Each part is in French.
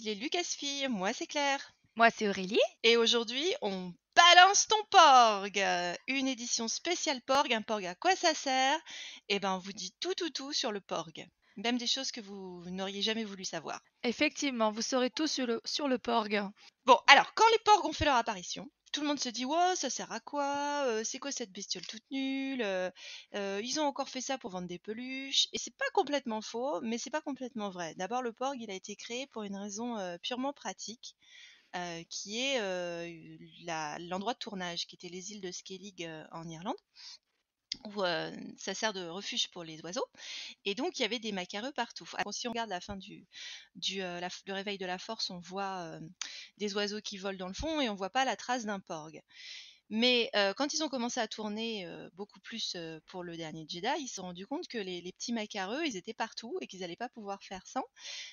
les Lucasfilles, moi c'est Claire. Moi, c'est Aurélie. Et aujourd'hui, on balance ton porg, une édition spéciale porg. Un porg, à quoi ça sert? Eh ben, on vous dit tout sur le porg. Même des choses que vous n'auriez jamais voulu savoir. Effectivement, vous saurez tout sur le porg. Bon, alors, quand les porgs ont fait leur apparition, tout le monde se dit, wow, ça sert à quoi? C'est quoi cette bestiole toute nulle? Ils ont encore fait ça pour vendre des peluches. Et c'est pas complètement faux, mais c'est pas complètement vrai. D'abord, le porg, il a été créé pour une raison purement pratique, qui est l'endroit de tournage, qui était les îles de Skellig en Irlande, où ça sert de refuge pour les oiseaux. Et donc, il y avait des macareux partout. Alors, si on regarde la fin le réveil de la force, on voit des oiseaux qui volent dans le fond et on voit pas la trace d'un porg. Mais quand ils ont commencé à tourner beaucoup plus pour le dernier Jedi, ils se sont rendus compte que les petits macareux, ils étaient partout et qu'ils n'allaient pas pouvoir faire sans.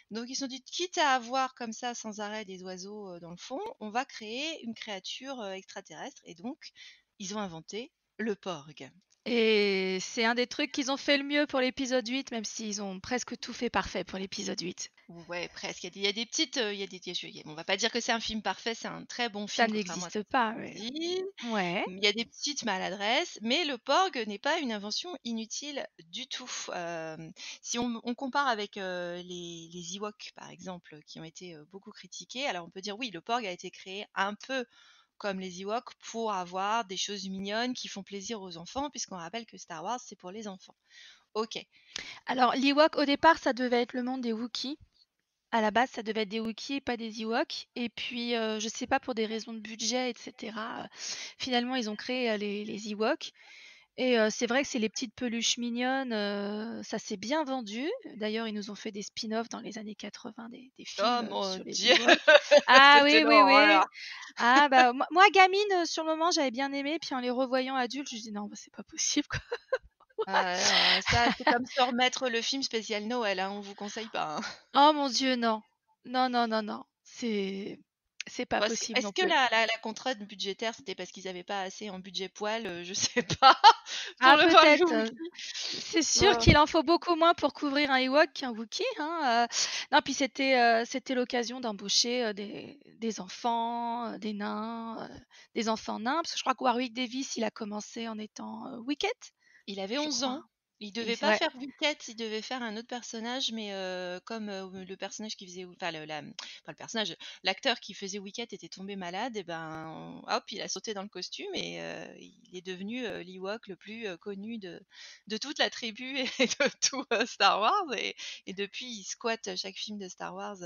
Donc ils se sont dit, quitte à avoir comme ça sans arrêt des oiseaux dans le fond, on va créer une créature extraterrestre. Et donc, ils ont inventé le porg. Et c'est un des trucs qu'ils ont fait le mieux pour l'épisode 8, même s'ils ont presque tout fait parfait pour l'épisode 8. Ouais, presque. Il y a des petites. On va pas dire que c'est un film parfait, c'est un très bon Ça film, contrairement à ce n'existe que pas, certains ouais. disent. Ouais. Il y a des petites maladresses, mais le porg n'est pas une invention inutile du tout. Si on compare avec les Ewoks, par exemple, qui ont été beaucoup critiqués, alors on peut dire oui, le porg a été créé un peu comme les Ewoks pour avoir des choses mignonnes qui font plaisir aux enfants, puisqu'on rappelle que Star Wars, c'est pour les enfants. Ok. Alors, l'Ewok, au départ, ça devait être le monde des Wookiees. À la base, ça devait être des Wookiees et pas des Ewoks. Et puis, je sais pas, pour des raisons de budget, etc., finalement, ils ont créé les Ewoks. Et c'est vrai que c'est les petites peluches mignonnes, ça s'est bien vendu. D'ailleurs, ils nous ont fait des spin-offs dans les années 80, des Oh films mon sur les Dieu, Ewoks. Ah c'était oui, oui, l'horreur. oui. Ah bah moi gamine, sur le moment, j'avais bien aimé, puis en les revoyant adultes, je me dis non, bah, c'est pas possible quoi. Ah, non, ça, c'est comme se remettre le film spécial Noël, hein, on vous conseille pas, hein. Oh mon Dieu, non. Non, non, non, non. C'est pas Bah, possible est-ce non que plus. la contrainte budgétaire, c'était parce qu'ils avaient pas assez en budget poil, je sais pas, pour Ah le parc peut-être, Wookiee. c'est sûr Oh. qu'il en faut beaucoup moins pour couvrir un Ewok qu'un Wookiee, hein. Non, puis c'était l'occasion d'embaucher des enfants, des nains, des enfants nains, parce que je crois que Warwick Davis, il a commencé en étant Wicket, Il avait je 11 crois. ans. Il Et devait c'est pas vrai. faire Wicket, il devait faire un autre personnage, mais comme le personnage qui faisait, enfin, pas le personnage, l'acteur qui faisait Wicket était tombé malade, et ben, hop, il a sauté dans le costume et il est devenu l'Ewok le plus connu de toute la tribu et de tout Star Wars. Et depuis, il squatte chaque film de Star Wars.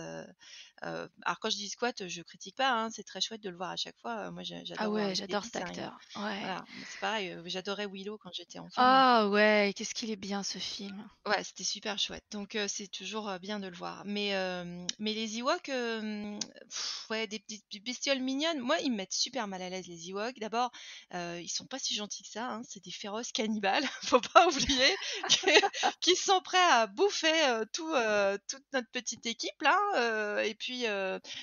Alors quand je dis squat, je critique pas, hein, c'est très chouette de le voir à chaque fois. Moi, Ah j'adore ouais, Warwick j'adore Davis, cet hein, acteur. Ouais. voilà, c'est pareil, j'adorais Willow quand j'étais enfant, donc Ah ouais, qu'est-ce qu'il est bien ce film. ouais, c'était super chouette. Donc c'est toujours bien de le voir. Mais les Ewoks, ouais, des bestioles mignonnes. Moi, ils me mettent super mal à l'aise les Ewoks. D'abord, ils sont pas si gentils que ça, hein. C'est des féroces cannibales. Faut pas oublier qu'ils sont prêts à bouffer toute notre petite équipe là. Et puis,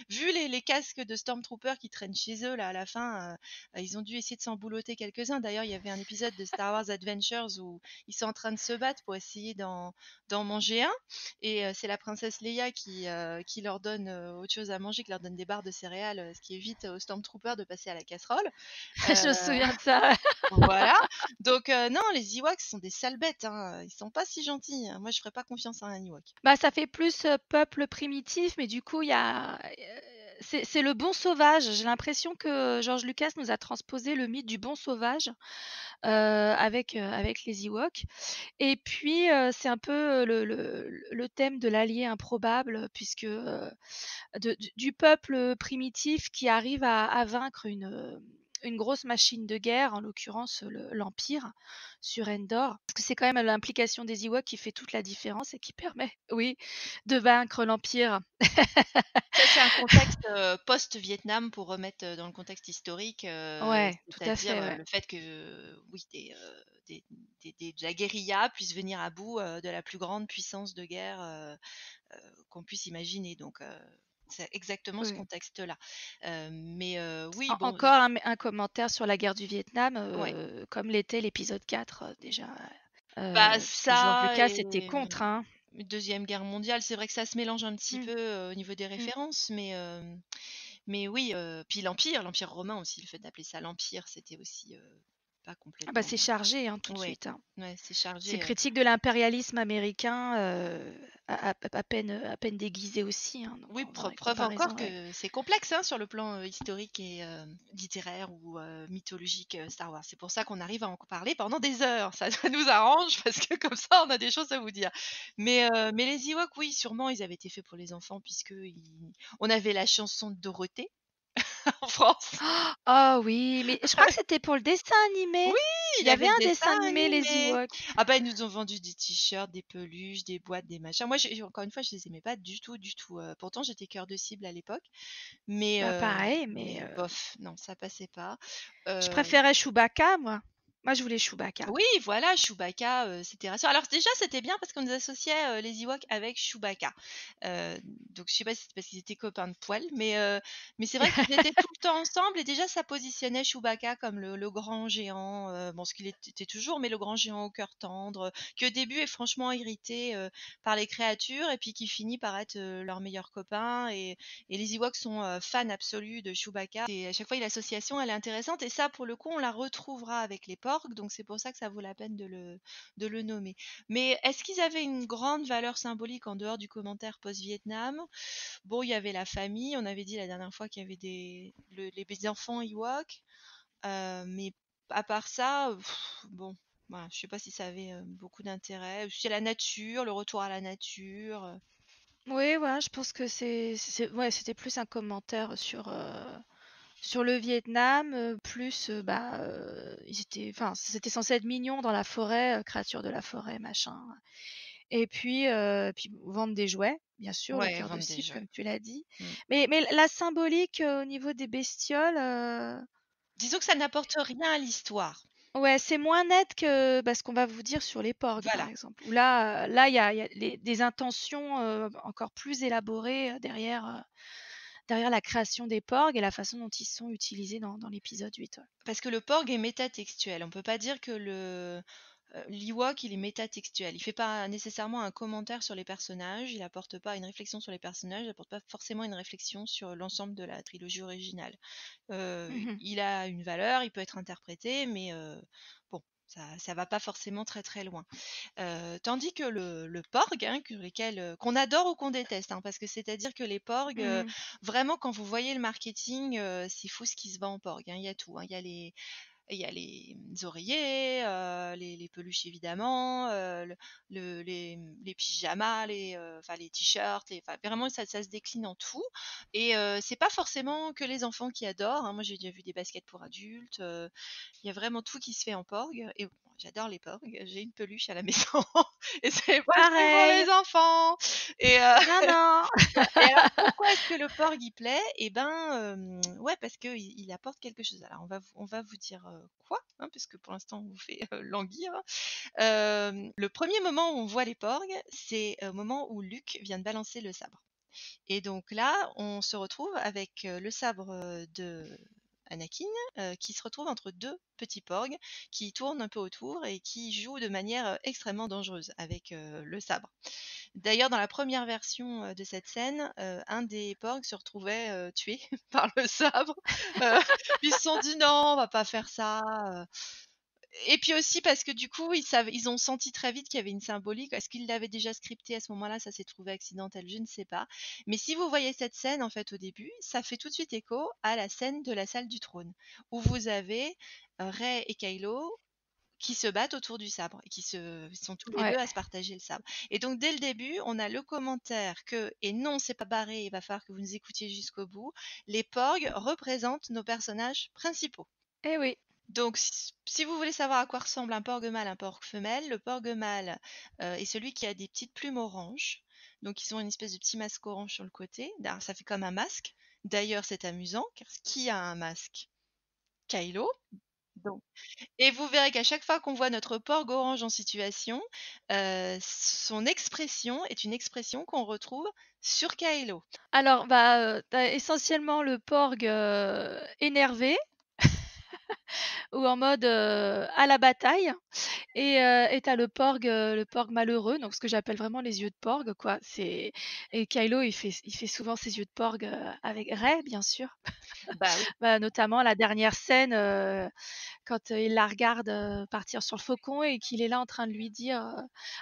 vu les casques de Stormtroopers qui traînent chez eux là à la fin, ils ont dû essayer de s'en boulotter quelques-uns. D'ailleurs, il y avait un épisode de Star Wars Adventures où ils sont en train de se battre pour essayer d'en manger un. Et c'est la princesse Leia qui leur donne autre chose à manger, qui leur donne des barres de céréales, ce qui évite aux Stormtroopers de passer à la casserole. Je me souviens de ça. Voilà. Donc non, les Ewoks sont des sales bêtes, hein. Ils sont pas si gentils, hein. Moi, je ferais pas confiance à un Ewok. Bah, ça fait plus peuple primitif, mais du coup, c'est le bon sauvage. J'ai l'impression que George Lucas nous a transposé le mythe du bon sauvage avec les Ewoks. Et puis, c'est un peu le thème de l'allié improbable, puisque du peuple primitif qui arrive à vaincre une grosse machine de guerre, en l'occurrence l'Empire sur Endor. Parce que c'est quand même l'implication des Ewoks qui fait toute la différence et qui permet, oui, de vaincre l'Empire. Ça, c'est un contexte post-Vietnam pour remettre dans le contexte historique, Ouais, tout à c'est-à-dire fait, ouais. le fait que oui, de la guérilla puissent venir à bout de la plus grande puissance de guerre qu'on puisse imaginer. Donc, c'est exactement ce Oui. contexte-là. Mais oui, bon, Encore un commentaire sur la guerre du Vietnam, ouais. comme l'était l'épisode 4 déjà. Bah Puisque George ça Lucas était et contre, hein. 2e guerre mondiale, c'est vrai que ça se mélange un petit Mmh. peu, au niveau des Mmh. références, mais oui, puis l'empire romain aussi, le fait d'appeler ça l'empire, c'était aussi, pas Ah bah, complètement c'est chargé, hein, tout de ouais, suite, hein. ouais, c'est C'est chargé, critique de l'impérialisme américain, à peine déguisé aussi, hein, donc oui, dans les preuve encore comparaisons, ouais. que c'est complexe, hein, sur le plan, historique et littéraire ou mythologique, Star Wars. C'est pour ça qu'on arrive à en parler pendant des heures. Ça nous arrange parce que comme ça, on a des choses à vous dire. Mais les Ewoks, oui, sûrement, ils avaient été faits pour les enfants on avait la chanson de Dorothée en France. Oh oui, mais je crois que c'était pour le dessin animé. Oui, Il il y y avait avait le un dessin dessin animé, les animé. Ewoks. Ah bah, ils nous ont vendu des t-shirts, des peluches, des boîtes, des machins. Moi, encore une fois, je les aimais pas du tout, du tout. Pourtant, j'étais cœur de cible à l'époque, mais Bah, heu, pareil, mais bof, non, ça passait pas. je Heu préférais Chewbacca, moi. Moi, je voulais Chewbacca. Oui, voilà, Chewbacca, c'était rassurant. Alors déjà, c'était bien parce qu'on nous associait, les Ewoks avec Chewbacca. Donc je sais pas si c'est parce qu'ils étaient copains de poil, mais c'est vrai qu'ils étaient tout le temps ensemble et déjà ça positionnait Chewbacca comme le grand géant, bon ce qu'il était toujours, mais le grand géant au cœur tendre, qui au début est franchement irrité, par les créatures et puis qui finit par être, leur meilleur copain et les Ewoks sont, fans absolus de Chewbacca et à chaque fois l'association elle est intéressante et ça pour le coup on la retrouvera avec les Porgs, donc c'est pour ça que ça vaut la peine de le nommer. Mais est-ce qu'ils avaient une grande valeur symbolique en dehors du commentaire post-Vietnam? Bon, il y avait la famille, on avait dit la dernière fois qu'il y avait les enfants Ewoks, mais à part ça, bon, voilà, je sais pas si ça avait, beaucoup d'intérêt. C'est la nature, le retour à la nature, Oui, voilà, je pense que ouais, c'était plus un commentaire sur le Vietnam, plus, bah, enfin, c'était censé être mignon dans la forêt, créatures de la forêt, machin. Et puis vendre des jouets, bien sûr, le ouais, cœur de vendre des cible, jouets. comme tu l'as dit. Mmh. Mais la symbolique, au niveau des bestioles, Disons que ça n'apporte rien à l'histoire. ouais, c'est moins net que, bah, ce qu'on va vous dire sur les porgs, par Voilà. exemple. Où là, il y a des intentions, encore plus élaborées, derrière la création des porgs et la façon dont ils sont utilisés dans l'épisode 8, ouais. Parce que le porg est métatextuel. On peut pas dire que l'Ewok, il est métatextuel. Il fait pas nécessairement un commentaire sur les personnages, il apporte pas une réflexion sur les personnages, il apporte pas forcément une réflexion sur l'ensemble de la trilogie originale. Mmh. Il a une valeur, il peut être interprété, mais bon, ça va pas forcément très très loin. Tandis que le porg, hein, qu'on adore ou qu'on déteste, hein, parce que c'est-à-dire que les porgs, Mmh. vraiment quand vous voyez le marketing, c'est fou ce qui se vend en porg, hein. Il y a tout, hein. Il y a les oreillers, les peluches évidemment, les pyjamas, enfin les t-shirts, enfin vraiment ça se décline en tout. Et c'est pas forcément que les enfants qui adorent, hein. Moi j'ai déjà vu des baskets pour adultes. Il y a vraiment tout qui se fait en porg. Et bon, j'adore les porgs. J'ai une peluche à la maison et c'est pas fait pour Pareil! les enfants. Et Non, non! et alors pourquoi est-ce que le porg il plaît? Et ben, ouais parce qu'il il apporte quelque chose. Alors on va vous dire, quoi, hein, puisque pour l'instant on vous fait, languir. Le premier moment où on voit les porgs, c'est au moment où Luke vient de balancer le sabre. Et donc là, on se retrouve avec, le sabre, de Anakin, qui se retrouve entre 2 petits porgs qui tournent un peu autour et qui jouent de manière, extrêmement dangereuse avec, le sabre. D'ailleurs, dans la première version, de cette scène, un des porgs se retrouvait, tué par le sabre. Heu, ils se sont dit: «Non, on va pas faire ça», et puis aussi parce que du coup, ils ont senti très vite qu'il y avait une symbolique. Est-ce qu'ils l'avaient déjà scripté à ce moment-là? Ça s'est trouvé accidentel, je ne sais pas. Mais si vous voyez cette scène, en fait, au début, ça fait tout de suite écho à la scène de la salle du trône, où vous avez, Rey et Kylo qui se battent autour du sabre et ils sont tous les Ouais. 2 à se partager le sabre. Et donc dès le début, on a le commentaire que et non, c'est pas barré, il va falloir que vous nous écoutiez jusqu'au bout, les porgs représentent nos personnages principaux. Eh oui. Donc si vous voulez savoir à quoi ressemble un porg mâle, un porg femelle, le porg mâle, est celui qui a des petites plumes oranges. Donc ils ont une espèce de petit masque orange sur le côté. D'ailleurs, ça fait comme un masque. D'ailleurs, c'est amusant car qui a un masque? Kylo. Donc et vous verrez qu'à chaque fois qu'on voit notre porg orange en situation, son expression est une expression qu'on retrouve sur Kylo. Alors, bah, tu essentiellement le porg, énervé ou en mode, à la bataille. Et tu le porg malheureux, donc ce que j'appelle vraiment les yeux de porg, quoi. Et Kylo, il fait souvent ses yeux de porg, avec Rey, bien sûr. Bah oui. Bah, notamment la dernière scène, quand, il la regarde, partir sur le faucon et qu'il est là en train de lui dire,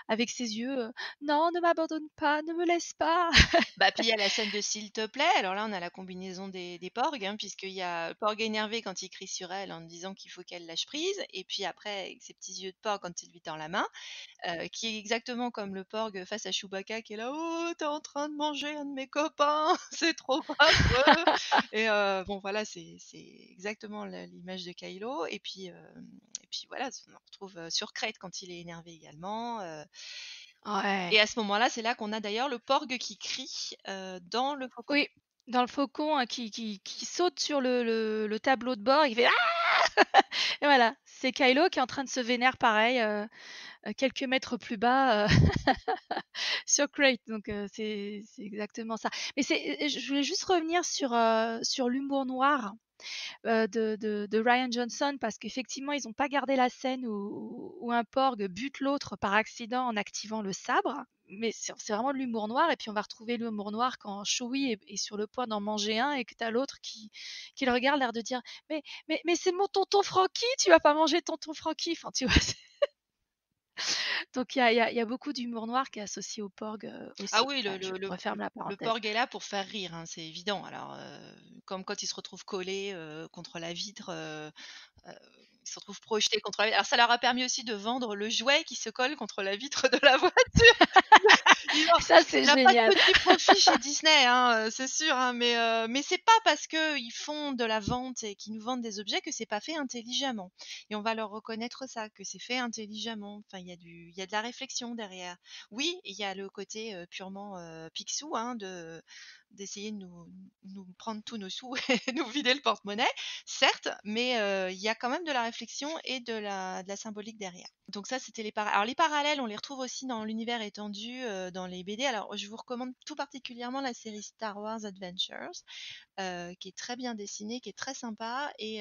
avec ses yeux, «Non, ne m'abandonne pas, ne me laisse pas!» Bah, puis il y a la scène de «S'il te plaît». Alors là, on a la combinaison des porgs, hein, puisqu'il y a le porg énervé quand il crie sur elle en disant qu'il faut qu'elle lâche prise, et puis après avec ses petits yeux de porc quand il lui tend la main, qui est exactement comme le porg face à Chewbacca qui est là: «Oh, tu es en train de manger un de mes copains, c'est trop affreux!» Et bon voilà, c'est exactement l'image de Kylo, et puis voilà, on en retrouve, sur Crait quand il est énervé également, Ouais. et à ce moment-là, c'est là qu'on a d'ailleurs le porg qui crie, dans le faucon. Oui, dans le faucon, qui saute sur le tableau de bord, il fait: «Ah!» Et voilà, c'est Kylo qui est en train de se vénère pareil, quelques mètres plus bas, sur Crate, donc c'est exactement ça. Mais je voulais juste revenir sur l'humour noir, de Rian Johnson, parce qu'effectivement, ils ont pas gardé la scène où un porg bute l'autre par accident en activant le sabre, mais c'est vraiment de l'humour noir. Et puis on va retrouver l'humour noir quand Chewie est sur le point d'en manger un et que tu as l'autre qui le regarde, l'air de dire: «Mais c'est mon tonton Franky, tu vas pas manger tonton Franky!» Enfin, tu vois? Donc il y a beaucoup d'humour noir qui est associé au porg, Ah aussi. oui, Voilà, je referme la le parenthèse. porg est là pour faire rire, hein, c'est évident. Alors, comme quand il se retrouve collé, contre la vitre, heu, il se retrouve projeté contre la vitre. Alors ça leur a permis aussi de vendre le jouet qui se colle contre la vitre de la voiture. Il en Ça, c'est il a pas de génial. petit profit chez Disney, hein, c'est sûr, hein, mais c'est pas parce qu'ils font de la vente et qu'ils nous vendent des objets que c'est pas fait intelligemment, et on va leur reconnaître ça, que c'est fait intelligemment. Enfin, il y a de la réflexion derrière. Oui, il y a le côté, purement, Picsou, hein, d'essayer de nous prendre tous nos sous et nous vider le porte-monnaie, certes, mais il y a quand même de la réflexion et de la symbolique derrière. Donc ça, c'était alors les parallèles, on les retrouve aussi dans l'univers étendu, dans les BD. Alors je vous recommande tout particulièrement la série Star Wars Adventures, qui est très bien dessinée, qui est très sympa, et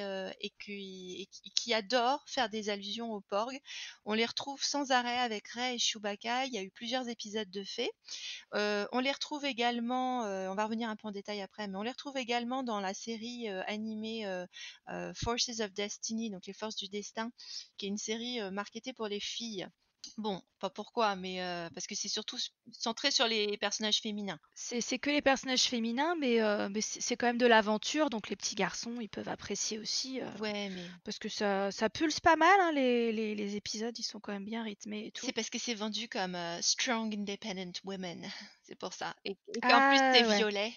qui adore faire des allusions aux Porg. On les retrouve sans arrêt avec Rey et Chewbacca. Il y a eu plusieurs épisodes de fait. On les retrouve également, on va revenir un peu en détail après, mais on les retrouve également dans la série, animée, Forces of Destiny, donc les forces du destin, qui est une série, marketée pour les filles. Bon, pas pourquoi, mais parce que c'est surtout centré sur les personnages féminins. C'est que les personnages féminins, mais c'est quand même de l'aventure, donc les petits garçons, ils peuvent apprécier aussi, Ouais, mais parce que ça pulse pas mal, hein, les épisodes, ils sont quand même bien rythmés et c'est tout. parce que c'est vendu comme, Strong Independent Women, c'est pour ça, et qu'en plus c'est Ah ouais. violet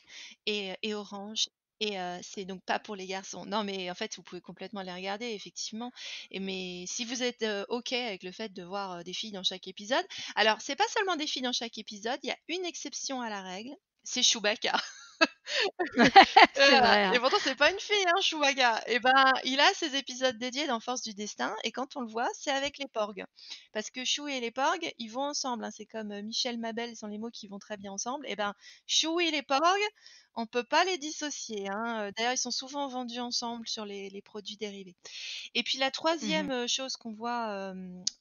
et orange, et c'est donc pas pour les garçons. Non, mais en fait, vous pouvez complètement les regarder effectivement, mais si vous êtes, OK avec le fait de voir, des filles dans chaque épisode, alors c'est pas seulement des filles dans chaque épisode, il y a une exception à la règle, c'est Chewbacca. C'est Voilà, vrai, et hein. pourtant c'est pas une fille, hein, Chewbacca. Et ben, il a ses épisodes dédiés dans Force du Destin, et quand on le voit, c'est avec les porgs. Parce que Chewie et les porgs, ils vont ensemble, hein. C'est comme, Michel Mabel sont les mots qui vont très bien ensemble. Et ben, Chewie et les porgs, on peut pas les dissocier, hein. D'ailleurs, ils sont souvent vendus ensemble sur les produits dérivés. Et puis la Mmh. troisième chose qu'on voit,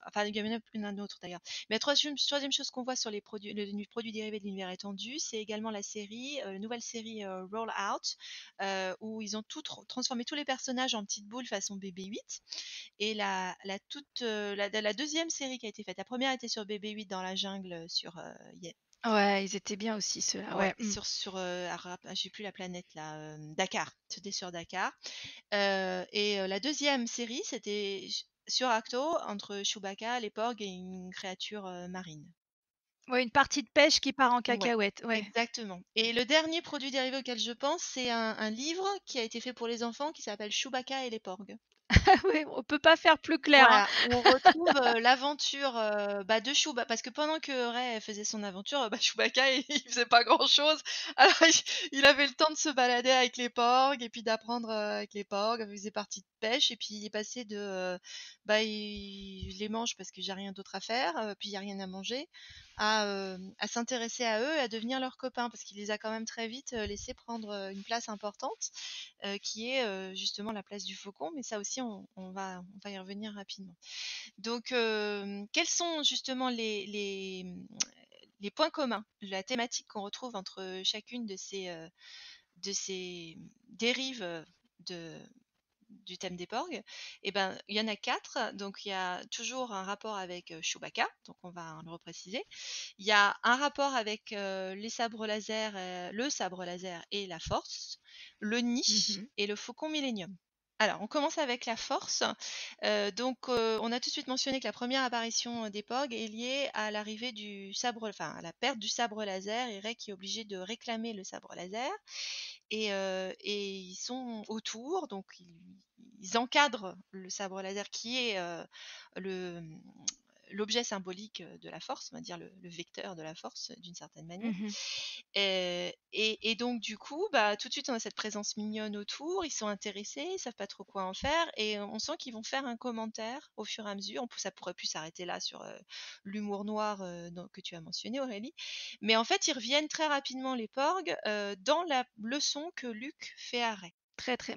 enfin il y en a une autre d'ailleurs, mais la troisième chose qu'on voit sur les produits, les produits dérivés de l'univers étendu, c'est également la série, nouvelle série, Roll Out, où ils ont transformé tous les personnages en petites boules façon BB-8. Et la deuxième série qui a été faite, la première était sur BB-8 dans la jungle, sur, Ouais, ils étaient bien aussi ceux-là, ouais, ouais, mmh. alors, j'ai plus la planète là, Dakar, c'était sur Dakar. La deuxième série, c'était sur Acto, entre Chewbacca, les porgs et une créature, marine. Ouais, une partie de pêche qui part en Ouais, cacahuète, ouais. exactement. Et le dernier produit dérivé auquel je pense, c'est un livre qui a été fait pour les enfants qui s'appelle Chewbacca et les porgs. Ouais, on peut pas faire plus clair, hein. Voilà, où on retrouve, l'aventure, bah, de Chewbacca, parce que pendant que Rey faisait son aventure, bah, Chewbacca il faisait pas grand-chose. Alors il avait le temps de se balader avec les porgs et puis d'apprendre, avec les porgs, il faisait partie de pêche, et puis il est passé de, bah, il les mange parce que j'ai rien d'autre à faire, puis il y a rien à manger, à s'intéresser à eux et à devenir leurs copains, parce qu'il les a quand même très vite, laissés prendre, une place importante, qui est, justement la place du faucon, mais ça a aussi aussi, on va y revenir rapidement. Donc, quels sont justement les points communs, la thématique qu'on retrouve entre chacune de ces dérives de, du thème des porgs? Eh ben, il y en a 4. Donc, il y a toujours un rapport avec Chewbacca, donc on va le repréciser. Il y a un rapport avec les sabres laser, le sabre laser et la force, le nid Mhm. et le faucon Millennium. Alors, on commence avec la force. Donc, on a tout de suite mentionné que la première apparition des Porgs est liée à l'arrivée du sabre, enfin à la perte du sabre laser, et Rey qui est obligé de réclamer le sabre laser. Et ils sont autour, donc ils encadrent le sabre laser qui est le l'objet symbolique de la force, on va dire le vecteur de la force d'une certaine manière. Mhm. Et donc du coup, bah, tout de suite on a cette présence mignonne autour, ils sont intéressés, ils savent pas trop quoi en faire, et on sent qu'ils vont faire un commentaire au fur et à mesure. Ça pourrait plus s'arrêter là sur l'humour noir que tu as mentionné, Aurélie, mais en fait ils reviennent très rapidement, les Porgs, dans la leçon que Luke fait à Rey.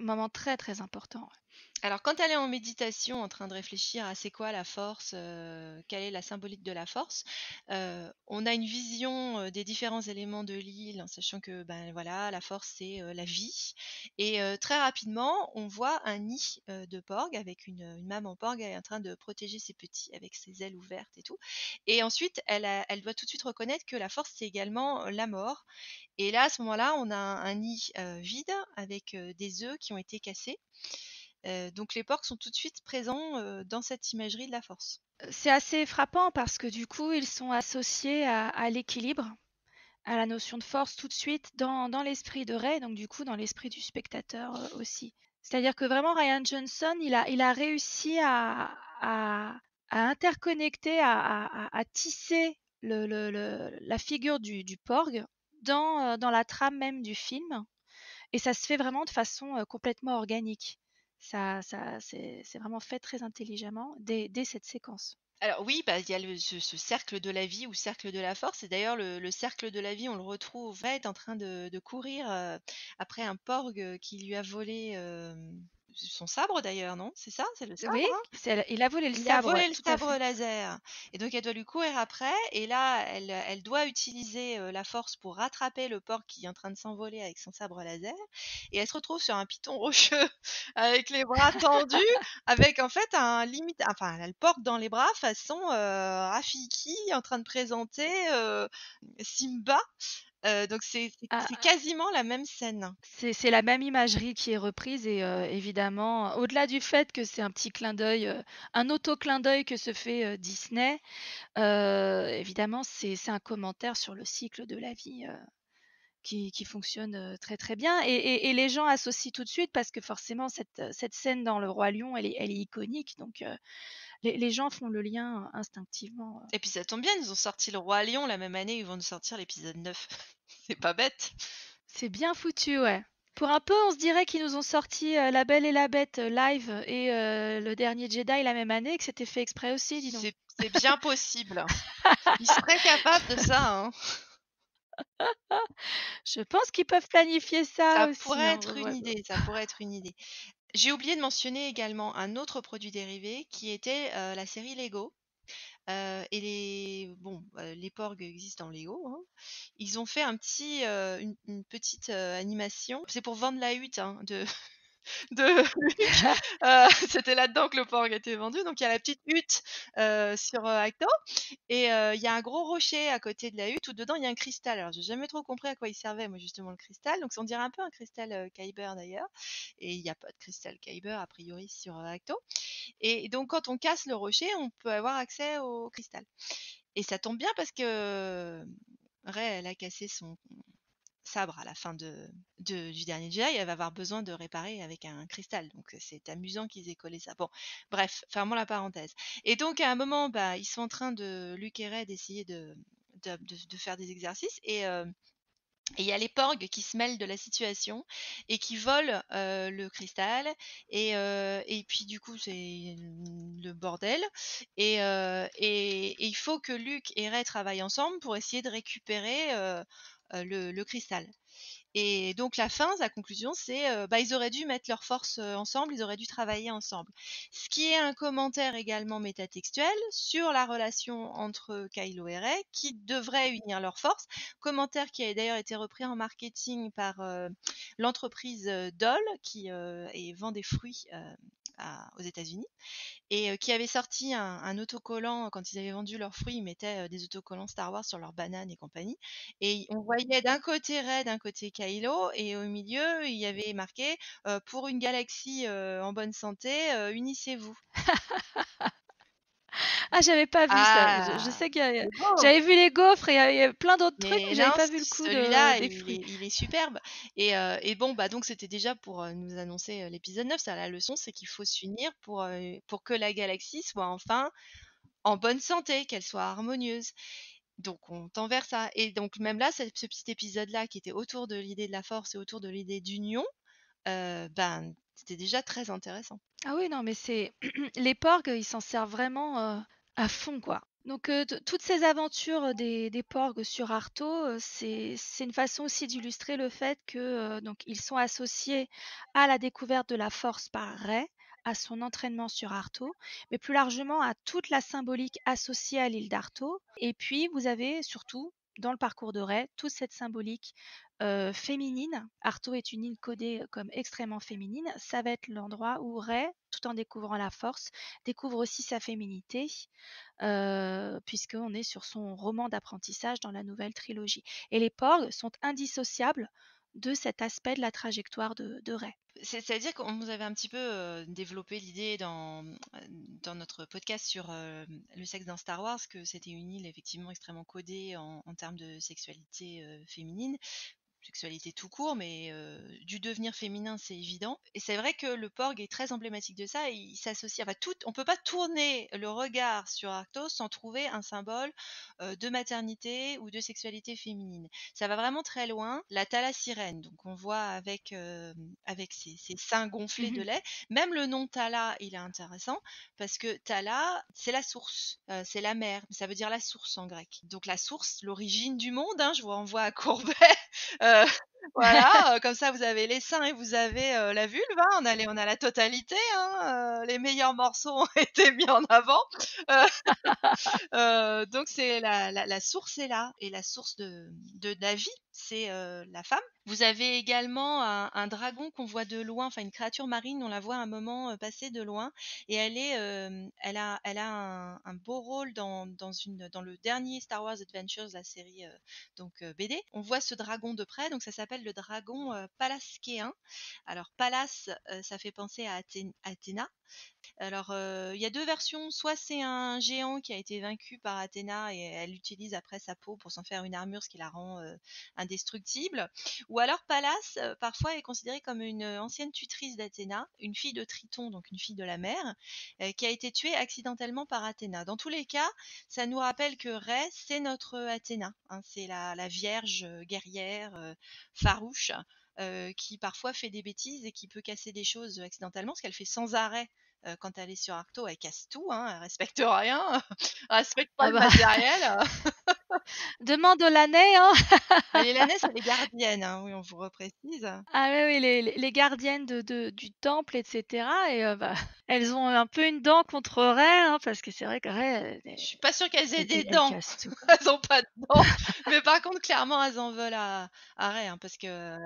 Moment très très important. Ouais. Alors, quand elle est en méditation, en train de réfléchir à c'est quoi la force, quelle est la symbolique de la force, on a une vision des différents éléments de l'île, en sachant que ben voilà, la force c'est la vie. Et très rapidement, on voit un nid de porc avec une maman porc, elle est en train de protéger ses petits avec ses ailes ouvertes et tout. Et ensuite, elle doit tout de suite reconnaître que la force c'est également la mort. Et là, à ce moment-là, on a un nid vide avec des œufs qui ont été cassés. Donc les porcs sont tout de suite présents dans cette imagerie de la force. C'est assez frappant parce que du coup, ils sont associés à l'équilibre, à la notion de force tout de suite dans l'esprit de Rey, donc du coup dans l'esprit du spectateur aussi. C'est-à-dire que vraiment Ryan Johnson, il a réussi à, à interconnecter, à tisser la figure du Porg dans la trame même du film. Et ça se fait vraiment de façon complètement organique. C'est vraiment fait très intelligemment dès cette séquence. Alors oui, bah, il y a ce cercle de la vie ou cercle de la force. Et d'ailleurs, le cercle de la vie, on le retrouve, Rey est en train de courir après un porg qui lui a volé son sabre d'ailleurs, non? C'est ça? C'est le sabre, Oui, hein? il a volé le Il a sabre, ouais, volé le tout à sabre fait. laser, et donc elle doit lui courir après, et là elle doit utiliser la force pour rattraper le porc qui est en train de s'envoler avec son sabre laser, et elle se retrouve sur un piton rocheux avec les bras tendus, avec en fait un limite, enfin elle a le porc dans les bras façon Rafiki en train de présenter Simba. Donc c'est Ah, quasiment la même scène. c'est la même imagerie qui est reprise et évidemment, au-delà du fait que c'est un petit clin d'œil, un auto-clin d'œil que se fait Disney, évidemment, c'est un commentaire sur le cycle de la vie qui fonctionne très très bien. Et les gens associent tout de suite parce que forcément, cette scène dans Le Roi Lion, elle est iconique. Donc, les gens font le lien instinctivement. Et puis ça tombe bien, ils ont sorti Le Roi Lion la même année où ils vont nous sortir l'épisode 9. C'est pas bête. C'est bien foutu, ouais. Pour un peu, on se dirait qu'ils nous ont sorti La Belle et la Bête live et Le Dernier Jedi la même année, que c'était fait exprès aussi, dis donc. C'est bien possible. Ils seraient capables de ça, hein. Je pense qu'ils peuvent planifier ça Ça aussi, pourrait hein. être une idée, ça pourrait être une idée. J'ai oublié de mentionner également un autre produit dérivé qui était la série Lego. Et les porgs existent dans Lego, hein. Ils ont fait une petite animation. C'est pour vendre la hutte, hein, de Luc. C'était là-dedans que le porg était vendu. Donc il y a la petite hutte sur Acto. Et il y a un gros rocher à côté de la hutte où dedans il y a un cristal. Alors j'ai jamais trop compris à quoi il servait, moi, justement, le cristal. Donc on dirait un peu un cristal Kyber d'ailleurs. Et il n'y a pas de cristal Kyber a priori sur Acto. Et donc quand on casse le rocher, on peut avoir accès au cristal. Et ça tombe bien parce que Rey, elle a cassé son sabre à la fin du dernier Jedi, elle va avoir besoin de réparer avec un cristal. Donc c'est amusant qu'ils aient collé ça. Bon, bref, fermons la parenthèse. Et donc à un moment, bah, ils sont en train Luke et Rey, d'essayer de faire des exercices. Et il y a les porgs qui se mêlent de la situation et qui volent le cristal. Et puis du coup, c'est le bordel. Et il faut que Luke et Rey travaillent ensemble pour essayer de récupérer le cristal. Et donc la conclusion, c'est ils auraient dû mettre leurs forces ensemble, ils auraient dû travailler ensemble. Ce qui est un commentaire également métatextuel sur la relation entre Kylo et Rey, qui devrait unir leurs forces. Commentaire qui a d'ailleurs été repris en marketing par l'entreprise Dole, qui vend des fruits aux États-Unis, et qui avait sorti un autocollant quand ils avaient vendu leurs fruits. Ils mettaient des autocollants Star Wars sur leurs bananes et compagnie. Et on voyait d'un côté Rey, d'un côté Kylo, et au milieu, il y avait marqué pour une galaxie en bonne santé, unissez-vous. Ah, j'avais pas vu ça. Je Ah, sais qu'il y a c'est beau! j'avais vu les gaufres et il y a plein d'autres trucs, Mais mais j'avais non, pas vu le coup celui-là, des fruits. il est superbe. Et bon, donc c'était déjà pour nous annoncer l'épisode 9. Ça, la leçon, c'est qu'il faut s'unir pour que la galaxie soit enfin en bonne santé, qu'elle soit harmonieuse. Donc on tend vers ça. Et donc même là, ce petit épisode-là qui était autour de l'idée de la force et autour de l'idée d'union, c'était déjà très intéressant. Ah oui, non, mais c'est les porgs, ils s'en servent vraiment à fond, quoi. Donc toutes ces aventures des porgs sur Arto, c'est une façon aussi d'illustrer le fait que donc ils sont associés à la découverte de la force par Rey, à son entraînement sur Arto, mais plus largement à toute la symbolique associée à l'île d'Arto. Et puis vous avez surtout dans le parcours de Rey toute cette symbolique féminine. Arto est une île codée comme extrêmement féminine. Ça va être l'endroit où Rey, tout en découvrant la force, découvre aussi sa féminité, puisqu'on est sur son roman d'apprentissage dans la nouvelle trilogie. Et les porgs sont indissociables de cet aspect de la trajectoire de Rey. C'est-à-dire qu'on vous avait un petit peu développé l'idée dans notre podcast sur le sexe dans Star Wars, que c'était une île effectivement extrêmement codée en termes de sexualité féminine. Sexualité tout court, mais du devenir féminin, c'est évident. Et c'est vrai que le porg est très emblématique de ça. Il s'associe. Enfin, on peut pas tourner le regard sur Arctos sans trouver un symbole de maternité ou de sexualité féminine. Ça va vraiment très loin. La Thala-sirène, donc on voit avec ses seins gonflés de Mhm. lait. Même le nom Thala, il est intéressant parce que Thala, c'est la source, c'est la mer. Ça veut dire la source en grec. Donc la source, l'origine du monde. Hein, je vous renvoie à Courbet. Euh, voilà, comme ça vous avez les seins et vous avez la vulve. Hein, on a la totalité. Hein, les meilleurs morceaux ont été mis en avant. Euh, donc c'est la source est là, et la source de la vie, c'est la femme. Vous avez également un dragon qu'on voit de loin, enfin une créature marine, on la voit un moment passer de loin, et elle a un beau rôle dans le dernier Star Wars Adventures, la série BD. On voit ce dragon de près, donc ça s'appelle le dragon palasquéen. Alors Pallas, ça fait penser à Athéna. Alors, il y a 2 versions, soit c'est un géant qui a été vaincu par Athéna et elle utilise après sa peau pour s'en faire une armure, ce qui la rend indestructible. Ou alors Pallas, parfois est considérée comme une ancienne tutrice d'Athéna, une fille de Triton, donc une fille de la mer, qui a été tuée accidentellement par Athéna. Dans tous les cas, ça nous rappelle que Rey, c'est notre Athéna. Hein, c'est la vierge guerrière, farouche, qui parfois fait des bêtises et qui peut casser des choses accidentellement, parce qu'elle fait sans arrêt. Quand elle est sur Arcto, elle casse tout, hein, elle respecte rien, elle respecte pas Ah le bah, matériel. demande aux l'année, hein. Les Lanais, c'est les gardiennes, hein, oui, on vous reprécise. Ah oui, oui, les gardiennes du temple, etc. Et bah, elles ont un peu une dent contre Rey, hein, parce que c'est vrai que Rey, Je suis pas sûre qu'elles aient des elle dents. casse tout, quoi. Elles ont pas de dents. Mais par contre, clairement, elles en veulent à Rey, hein, parce que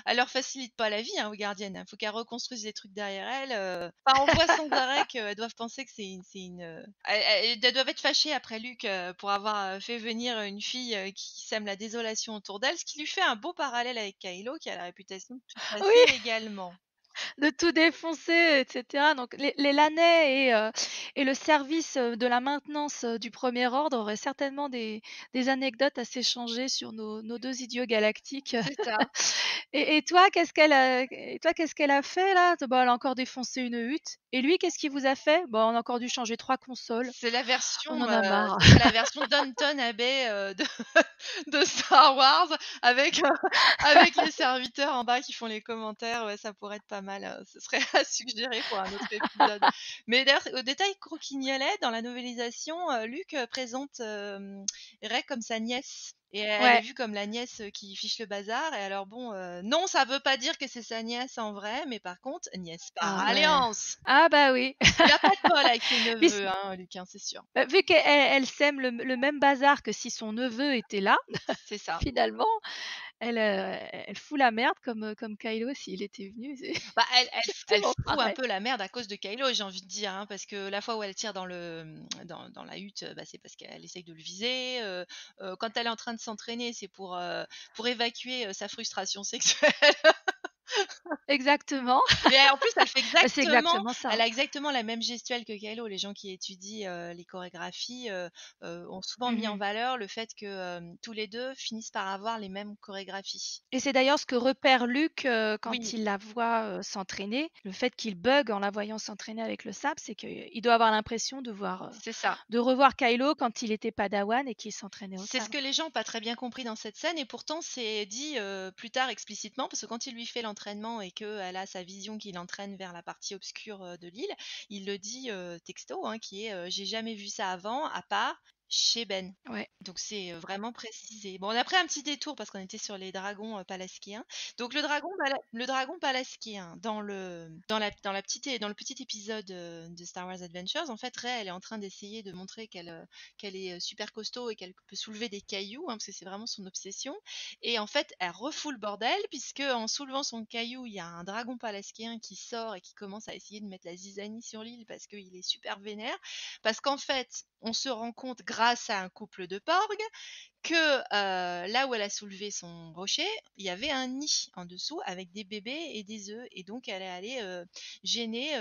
elle leur facilite pas la vie, hein, aux gardiennes. Il faut qu'elles reconstruisent des trucs derrière elles. Enfin, on voit sans arrêt qu'elles doivent penser que elles doivent être fâchées après Luke pour avoir fait venir une fille qui sème la désolation autour d'elle, ce qui lui fait un beau parallèle avec Kylo, qui a la réputation de tout casser Oui, également. de tout défoncer, etc. Donc les Lanais et le service de la maintenance du premier ordre auraient certainement des anecdotes à s'échanger sur nos deux idiots galactiques. C'est ça. Et toi, qu'est-ce qu'elle a fait là? Bah, elle a encore défoncé une hutte. Et lui, qu'est-ce qu'il vous a fait? Bah, on a encore dû changer 3 consoles. C'est la version, On en a marre. ce serait la version Downton Abbey de Star Wars, avec les serviteurs en bas qui font les commentaires. Ouais, ça pourrait être pas mal. Ce serait à suggérer pour un autre épisode. Mais d'ailleurs, au détail croquignolet, dans la novélisation, Luc présente Rey comme sa nièce. et elle est Ouais. vue comme la nièce, qui fiche le bazar et alors bon, non, ça veut pas dire que c'est sa nièce en vrai, mais par contre, nièce par Ah ouais. alliance. Ah bah oui. Il a pas de bol avec ses Puis c neveux, hein, Luc, c'est sûr. vu qu'elle sème le même bazar que si son neveu était là, C'est ça. finalement, elle fout la merde comme Kylo s'il était venu, c'est Bah, elle exactement fout un pareil. peu la merde à cause de Kylo, j'ai envie de dire, hein, parce que la fois où elle tire dans le, dans la hutte, bah, c'est parce qu'elle essaye de le viser, quand elle est en train de s'entraîner, c'est pour évacuer, sa frustration sexuelle. Exactement, Mais en plus, bah, c'est exactement ça, elle hein. a exactement la même gestuelle que Kylo. Les gens qui étudient, les chorégraphies, ont souvent mis en Mmh. valeur le fait que, tous les 2 finissent par avoir les mêmes chorégraphies. Et c'est d'ailleurs ce que repère Luke, quand Oui, il la voit, s'entraîner. Le fait qu'il bug en la voyant s'entraîner avec le sabre, c'est qu'il doit avoir l'impression c'est ça. de revoir Kylo quand il était padawan et qu'il s'entraînait au C'est ce sabre. que les gens ont pas très bien compris dans cette scène et pourtant c'est dit, plus tard explicitement parce que quand il lui fait l'entraînement et qu'elle a sa vision qui l'entraîne vers la partie obscure, de l'île, il le dit, texto, hein, qui est, «J'ai jamais vu ça avant à part chez Ben». Ouais. Donc c'est, vraiment précisé. Bon, on a pris un petit détour parce qu'on était sur les dragons, pelasgiens. Donc le dragon pelasgien dans le petit épisode, de Star Wars Adventures, en fait, Rey, elle est en train d'essayer de montrer qu'elle est, super costaud et qu'elle peut soulever des cailloux, hein, parce que c'est vraiment son obsession et en fait, elle refout le bordel puisque en soulevant son caillou, il y a un dragon pelasgien qui sort et qui commence à essayer de mettre la zizanie sur l'île parce qu'il est super vénère. Parce qu'en fait, on se rend compte grâce à un couple de porgs que, là où elle a soulevé son rocher, il y avait un nid en dessous avec des bébés et des œufs et donc elle est allée, gêner,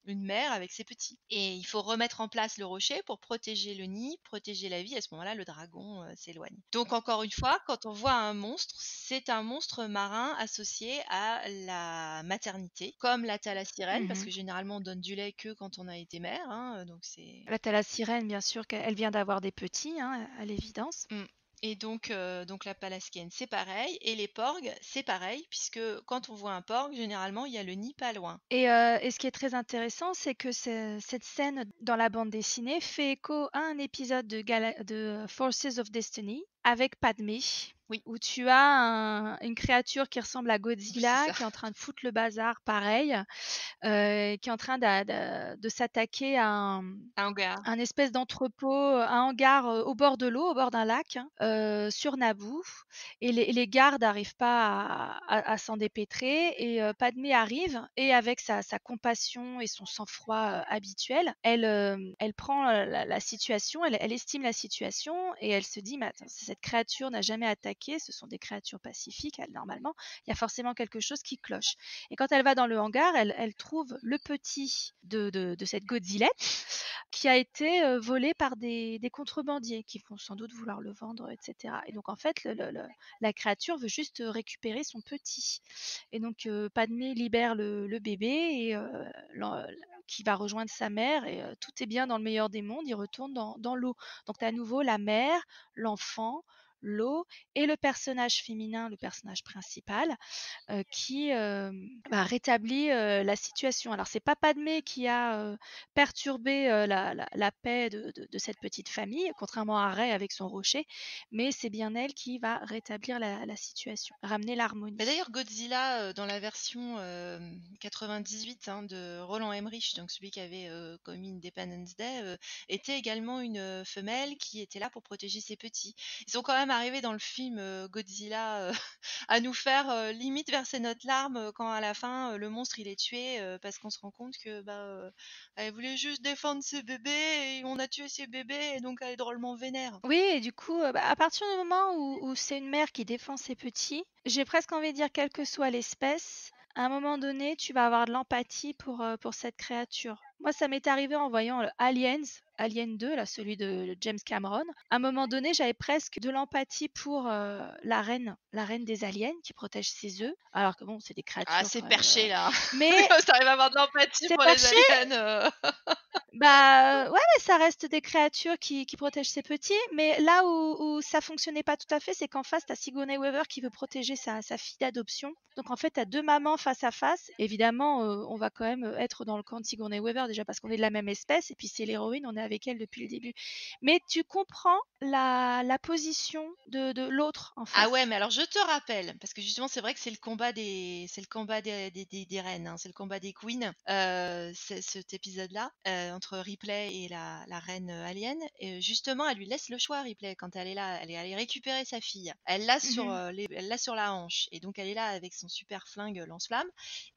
une mère avec ses petits et il faut remettre en place le rocher pour protéger le nid, protéger la vie. À ce moment-là, le dragon, s'éloigne. Donc encore une fois, quand on voit un monstre, c'est un monstre marin associé à la maternité, comme la thalassidène, parce Mmh. que généralement on donne du lait que quand on a été mère, hein, donc c'est Là, tu la sirène, bien sûr qu'elle vient d'avoir des petits, hein, à l'évidence. mmh et donc la Palaskienne, c'est pareil et les porgs, c'est pareil puisque quand on voit un porg, généralement, il y a le nid pas loin. Et ce qui est très intéressant, c'est que cette scène dans la bande dessinée fait écho à un épisode de Forces of Destiny avec Padmé, Oui, où tu as une créature qui ressemble à c'est Godzilla, ça. qui est en train de foutre le bazar pareil, qui est en train de s'attaquer à Un hangar. un espèce d'entrepôt, un hangar, au bord de l'eau, au bord d'un lac, hein, sur Naboo, et les gardes n'arrivent pas à s'en dépêtrer et Padmé arrive et avec sa compassion et son sang-froid, habituel, elle prend, la situation, elle estime la situation et elle se dit: «Mais attends, si cette créature n'a jamais attaqué, ce sont des créatures pacifiques, normalement, il y a forcément quelque chose qui cloche». Et quand elle va dans le hangar, elle trouve le petit de cette Godzillette qui a été, volé par des contrebandiers qui vont sans doute vouloir le vendre, et cetera. Et donc en fait, la créature veut juste, récupérer son petit. Et donc Padmé libère le bébé et qui va rejoindre sa mère et tout est bien dans le meilleur des mondes, il retourne dans l'eau. Donc tu as à nouveau la mère, l'enfant, l'eau et le personnage féminin, le personnage principal, qui, rétablit, la situation. Alors c'est pas Padmé qui a, perturbé, la paix de cette petite famille, contrairement à Rey avec son rocher, mais c'est bien elle qui va rétablir la situation, ramener Bah, l'harmonie. d'ailleurs, Godzilla, dans la version 98, hein, de Roland Emmerich, donc celui qui avait commis Independence Day, était également une femelle qui était là pour protéger ses petits. Ils sont quand même arrivés dans le film Godzilla à nous faire limite verser notre larme quand à la fin le monstre il est tué parce qu'on se rend compte que bah, elle voulait juste défendre ses bébés et on a tué ses bébés et donc elle est drôlement vénère. Oui et du coup, à partir du moment où c'est une mère qui défend ses petits, j'ai presque envie de dire quelle que soit l'espèce, à un moment donné, tu vas avoir de l'empathie pour cette créature. Moi, ça m'est arrivé en voyant, Aliens, Alien 2, là, celui de James Cameron. À un moment donné, j'avais presque de l'empathie pour, la reine des aliens qui protège ses œufs, alors que bon, c'est des Ah créatures c'est quand même, perché là. mais Ça arrive à avoir de l'empathie c'est pour les perché. aliens. Bah, ouais, mais ça reste des créatures qui protègent ses petits. Mais là où ça fonctionnait pas tout à fait, c'est qu'en face, tu as Sigourney Weaver qui veut protéger sa fille d'adoption. Donc en fait, tu as 2 mamans face à face. Évidemment, on va quand même être dans le camp de Sigourney Weaver déjà parce qu'on est de la même espèce et puis c'est l'héroïne, on est avec elle depuis le début. Mais tu comprends la position de l'autre en Ah ouais, face. mais alors je te rappelle, parce que justement c'est vrai que c'est le combat des reines, hein, c'est le combat des queens, cet épisode-là, entre Ripley et la reine alien. Et justement, elle lui laisse le choix, Ripley, quand elle est là, elle est allée récupérer sa fille. Mhm, Elle l'a sur la hanche, et donc elle est là avec son super flingue lance-flamme.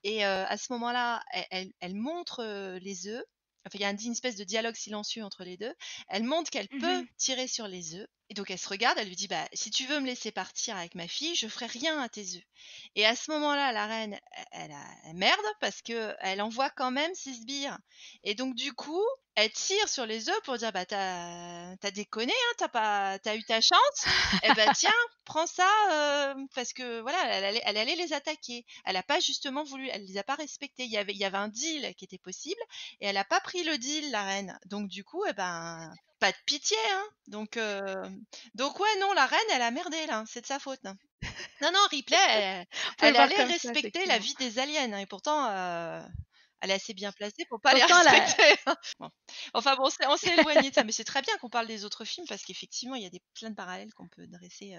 Et à ce moment-là, elle montre les œufs. Enfin, il y a une espèce de dialogue silencieux entre les deux. Elle montre qu'elle peut mhm. tirer sur les œufs. Et donc elle se regarde, elle lui dit bah si tu veux me laisser partir avec ma fille, je ferai rien à tes œufs. Et à ce moment-là, la reine, elle merde parce que elle envoie quand même ses sbires. Et donc du coup, elle tire sur les œufs pour dire bah t'as déconné, hein, t'as eu ta chance. Eh ben tiens, prends ça parce que voilà, elle allait les attaquer. Elle a pas justement voulu, elle les a pas respectés. Il y avait un deal qui était possible et elle a pas pris le deal, la reine. Donc du coup, eh ben pas de pitié, hein. Donc ouais, non, la reine, elle a merdé là, c'est de sa faute, hein. Non, non, Ripley, On peut le elle voir allait comme ça, respecter la effectivement. vie des aliens, hein, et pourtant, elle est assez bien placée pour pas les Autant la, respecter, hein. Bon. Enfin bon, on s'est éloigné de ça, mais c'est très bien qu'on parle des autres films parce qu'effectivement, il y a plein de parallèles qu'on peut dresser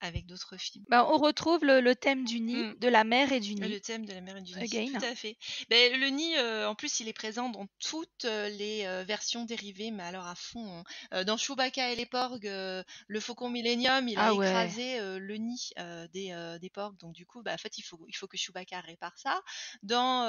avec d'autres films. bah, on retrouve le thème du nid, Mm. de la mère et du nid, Le thème de la mer et du Nid, tout again. à fait. Ben, le nid, en plus, il est présent dans toutes les versions dérivées, mais alors à fond, hein. Dans Chewbacca et les Porgs, le Faucon Millenium, il a Ah ouais. écrasé le nid des Porgs. Donc du coup, bah, en fait, il faut que Chewbacca répare ça. Dans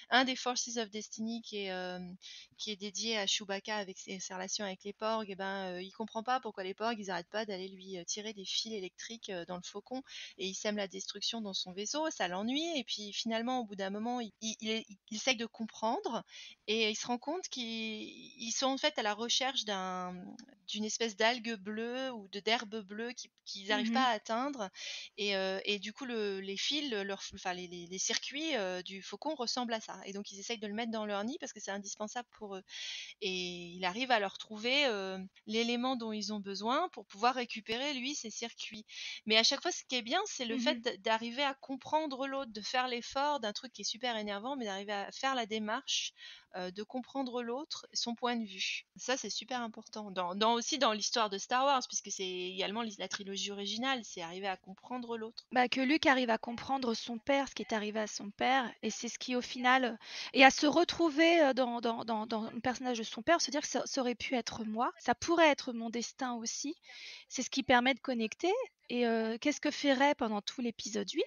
un des Forces of Destiny qui est dédié à Chewbacca avec ses relations avec les Porgs, et ben, il comprend pas pourquoi les Porgs, ils arrêtent pas d'aller lui tirer des fils électriques dans le Faucon et il sème la destruction dans son vaisseau, ça l'ennuie, et puis finalement, au bout d'un moment, il essaye de comprendre, et il se rend compte qu'ils sont en fait à la recherche d'une espèce d'algue bleue ou d'herbe bleue qu'ils n'arrivent pas Mhm, à atteindre, et du coup, les fils, enfin, les circuits du faucon ressemblent à ça, et donc ils essayent de le mettre dans leur nid parce que c'est indispensable pour eux, et il arrive à leur trouver l'élément dont ils ont besoin pour pouvoir récupérer lui ses circuits. Mais à chaque fois, ce qui est bien, c'est le fait mhm. d'arriver à comprendre l'autre, de faire l'effort d'un truc qui est super énervant, mais d'arriver à faire la démarche de comprendre l'autre, son point de vue. Ça, c'est super important. Aussi dans l'histoire de Star Wars, puisque c'est également la trilogie originale, c'est arriver à comprendre l'autre. Bah, que Luke arrive à comprendre son père, ce qui est arrivé à son père, et c'est ce qui au final, et à se retrouver dans le personnage de son père, se dire que ça aurait pu être moi, ça pourrait être mon destin aussi. C'est ce qui permet de connecter. Et qu'est-ce que fait Rey pendant tout l'épisode 8?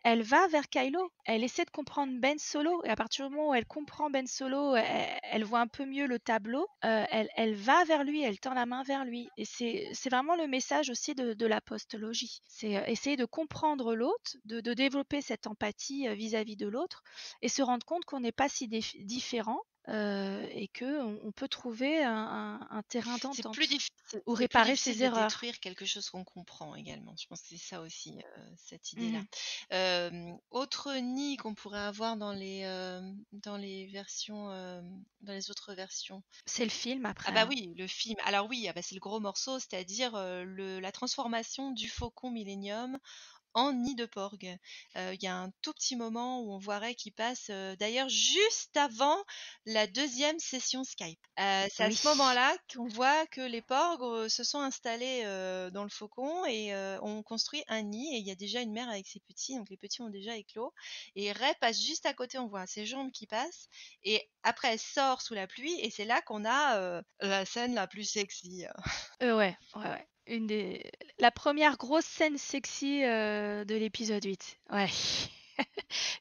Elle va vers Kylo. Elle essaie de comprendre Ben Solo. Et à partir du moment où elle comprend Ben Solo, elle voit un peu mieux le tableau. Elle va vers lui, elle tend la main vers lui. Et c'est vraiment le message aussi de la postologie. C'est essayer de comprendre l'autre, de développer cette empathie vis-à-vis de l'autre et se rendre compte qu'on n'est pas si différent et qu'on peut trouver un terrain d'entente ou C'est plus réparer difficile ses de erreurs. détruire quelque chose qu'on comprend également. Je pense que c'est ça aussi, cette idée-là. Mhm. Autre nid qu'on pourrait avoir dans les versions, dans les autres versions. C'est le film Ah après, bah hein. oui, le film. Alors oui, ah bah c'est le gros morceau, c'est-à-dire la transformation du Faucon Millenium en nid de porgue. Il y a un tout petit moment où on voit Ray qui passe, d'ailleurs juste avant la deuxième session Skype. C'est à Oui. ce moment-là qu'on voit que les porgs se sont installés dans le faucon et ont construit un nid. Et il y a déjà une mère avec ses petits, donc les petits ont déjà éclos. Et Ray passe juste à côté, on voit ses jambes qui passent. Et après, elle sort sous la pluie et c'est là qu'on a la scène la plus sexy. Ouais, ouais, ouais. La première grosse scène sexy de l'épisode 8. Ouais.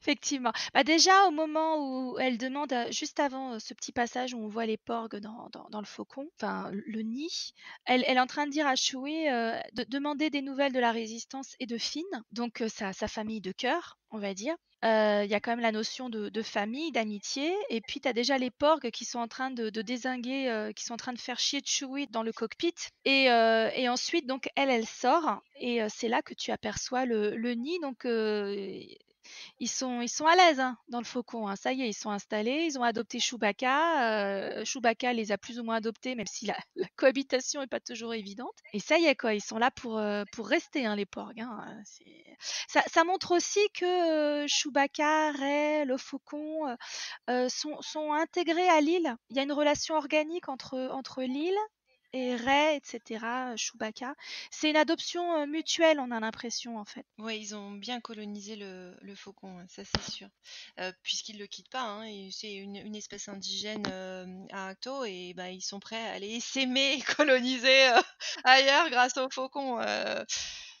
Effectivement. Bah déjà, au moment où elle demande, juste avant ce petit passage où on voit les porgs dans le faucon, enfin le nid, elle est en train de dire à Chewie de demander des nouvelles de la résistance et de Finn, donc sa famille de cœur, on va dire. Il y a quand même la notion de famille, d'amitié, et puis tu as déjà les porgs qui sont en train de dézinguer, qui sont en train de faire chier Chewie dans le cockpit. Et ensuite, donc, elle sort, et c'est là que tu aperçois le nid. Donc, ils sont à l'aise, hein, dans le Faucon, hein. Ça y est, ils sont installés, ils ont adopté Chewbacca. Chewbacca les a plus ou moins adoptés, même si la la cohabitation est pas toujours évidente. Et ça y est, quoi, ils sont là pour rester, hein, les porgs, hein. Ça montre aussi que, Chewbacca, Rey, le Faucon, sont intégrés à l'île. Il y a une relation organique entre l'île et Rey, et cetera, Chewbacca. C'est une adoption, mutuelle, on a l'impression, en fait. Ouais, ils ont bien colonisé le faucon, ouais, ça c'est sûr. Puisqu'ils le quittent pas, hein, et c'est une espèce indigène à Acto, et bah, ils sont prêts à aller s'aimer et coloniser ailleurs grâce au faucon.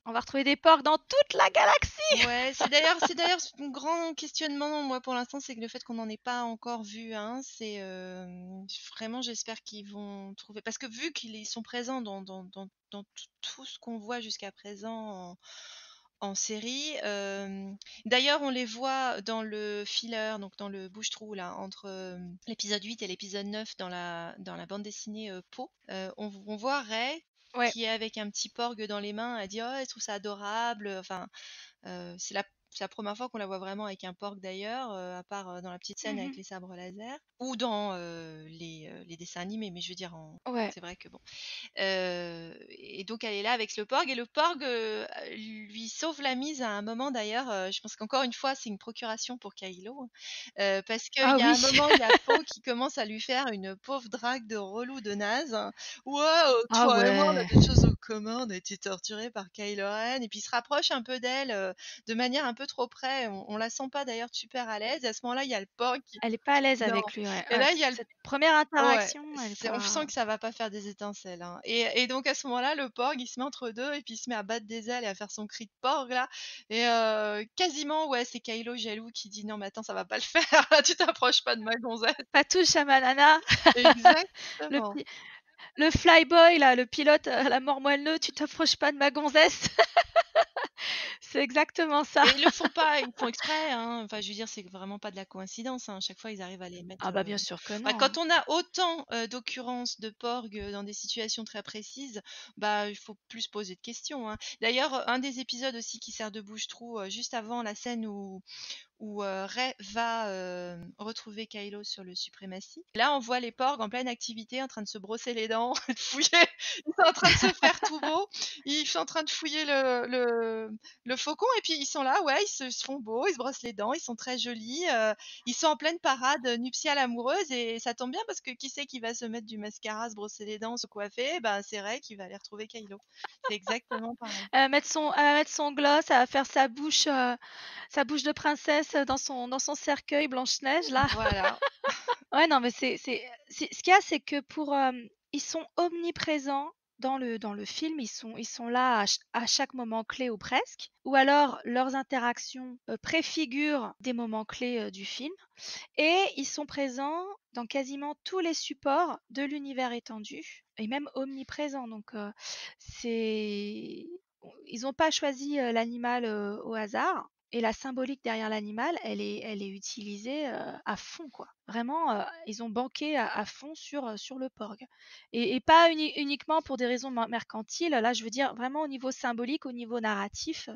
On va retrouver des porcs dans toute la galaxie! Ouais, c'est d'ailleurs un grand questionnement, moi, pour l'instant, c'est que le fait qu'on n'en ait pas encore vu un, c'est vraiment, j'espère qu'ils vont trouver. Parce que vu qu'ils sont présents dans tout ce qu'on voit jusqu'à présent en série, d'ailleurs, on les voit dans le filler, donc dans le bouche-trou, là, entre l'épisode 8 et l'épisode 9 dans la bande dessinée Poe. On voit Rey Ouais. qui est avec un petit porg dans les mains, elle dit oh, elle trouve ça adorable. Enfin, c'est la première fois qu'on la voit vraiment avec un porc d'ailleurs, à part dans la petite scène avec Mmh. les sabres laser, ou dans les dessins animés, mais je veux dire, Ouais. c'est vrai que bon. Et donc elle est là avec le porg, et le porg lui sauve la mise à un moment d'ailleurs. Je pense qu'encore une fois, c'est une procuration pour Kylo, hein. Parce qu'il Ah y a oui! un moment, il y a Poe qui commence à lui faire une pauvre drague de relou de naze. Ouais, Ah toi et moi, on a ouais! des choses en commun, on a été torturés par Kylo Ren. Et puis il se rapproche un peu d'elle de manière un peu trop près. On la sent pas d'ailleurs super à l'aise. Et à ce moment-là, il y a le porc qui. Elle est pas à l'aise Non. avec lui, ouais, Et ouais. là, il y a le. Cette première Ouais, interaction, elle est on sent pas que ça va pas faire des étincelles, hein. Et donc à ce moment-là, le porg, il se met entre deux, et puis il se met à battre des ailes et à faire son cri de porg là. Et quasiment, ouais, c'est Kylo jaloux qui dit non, mais attends, ça va pas le faire. Là, tu t'approches pas de ma gonzesse. «Pas touche à ma nana!» Le Exactement. pi le flyboy là, le pilote à la mort moelleux: «Tu t'approches pas de ma gonzesse!» C'est exactement ça. Et ils le font pas, ils font exprès, hein. Enfin, je veux dire, c'est vraiment pas de la coïncidence, hein. À chaque fois, ils arrivent à les Ah mettre. bah, bien sûr que Bah, non. quand on a autant d'occurrences de porg dans des situations très précises, bah, il faut plus se poser de questions, hein. D'ailleurs, un des épisodes aussi qui sert de bouche-trou, juste avant la scène où Rey va retrouver Kylo sur le Suprématie. Là, on voit les porgs en pleine activité, en train de se brosser les dents, de fouiller. Ils sont en train de se faire tout beau. Ils sont en train de fouiller le faucon, et puis ils sont là, ouais, ils se font beaux, ils se brossent les dents, ils sont très jolis. Ils sont en pleine parade nuptiale amoureuse, et ça tombe bien parce que qui c'est qui va se mettre du mascara, se brosser les dents, se coiffer? Ben, c'est Rey qui va aller retrouver Kylo. C'est exactement pareil. Elle va mettre son gloss, elle va faire sa bouche de princesse, dans son cercueil Blanche-Neige là. Voilà. Ouais, non, mais c'est ce qu'il y a, c'est que ils sont omniprésents dans le film, ils sont là à chaque moment clé ou presque, ou alors leurs interactions, préfigurent des moments clés, du film, et ils sont présents dans quasiment tous les supports de l'univers étendu et même omniprésents, donc c'est ils n'ont pas choisi, l'animal, au hasard, et la symbolique derrière l'animal, elle est utilisée, à fond, quoi. Vraiment, ils ont banqué à fond sur le porg, et pas uniquement pour des raisons mercantiles. Là, je veux dire vraiment au niveau symbolique, au niveau narratif,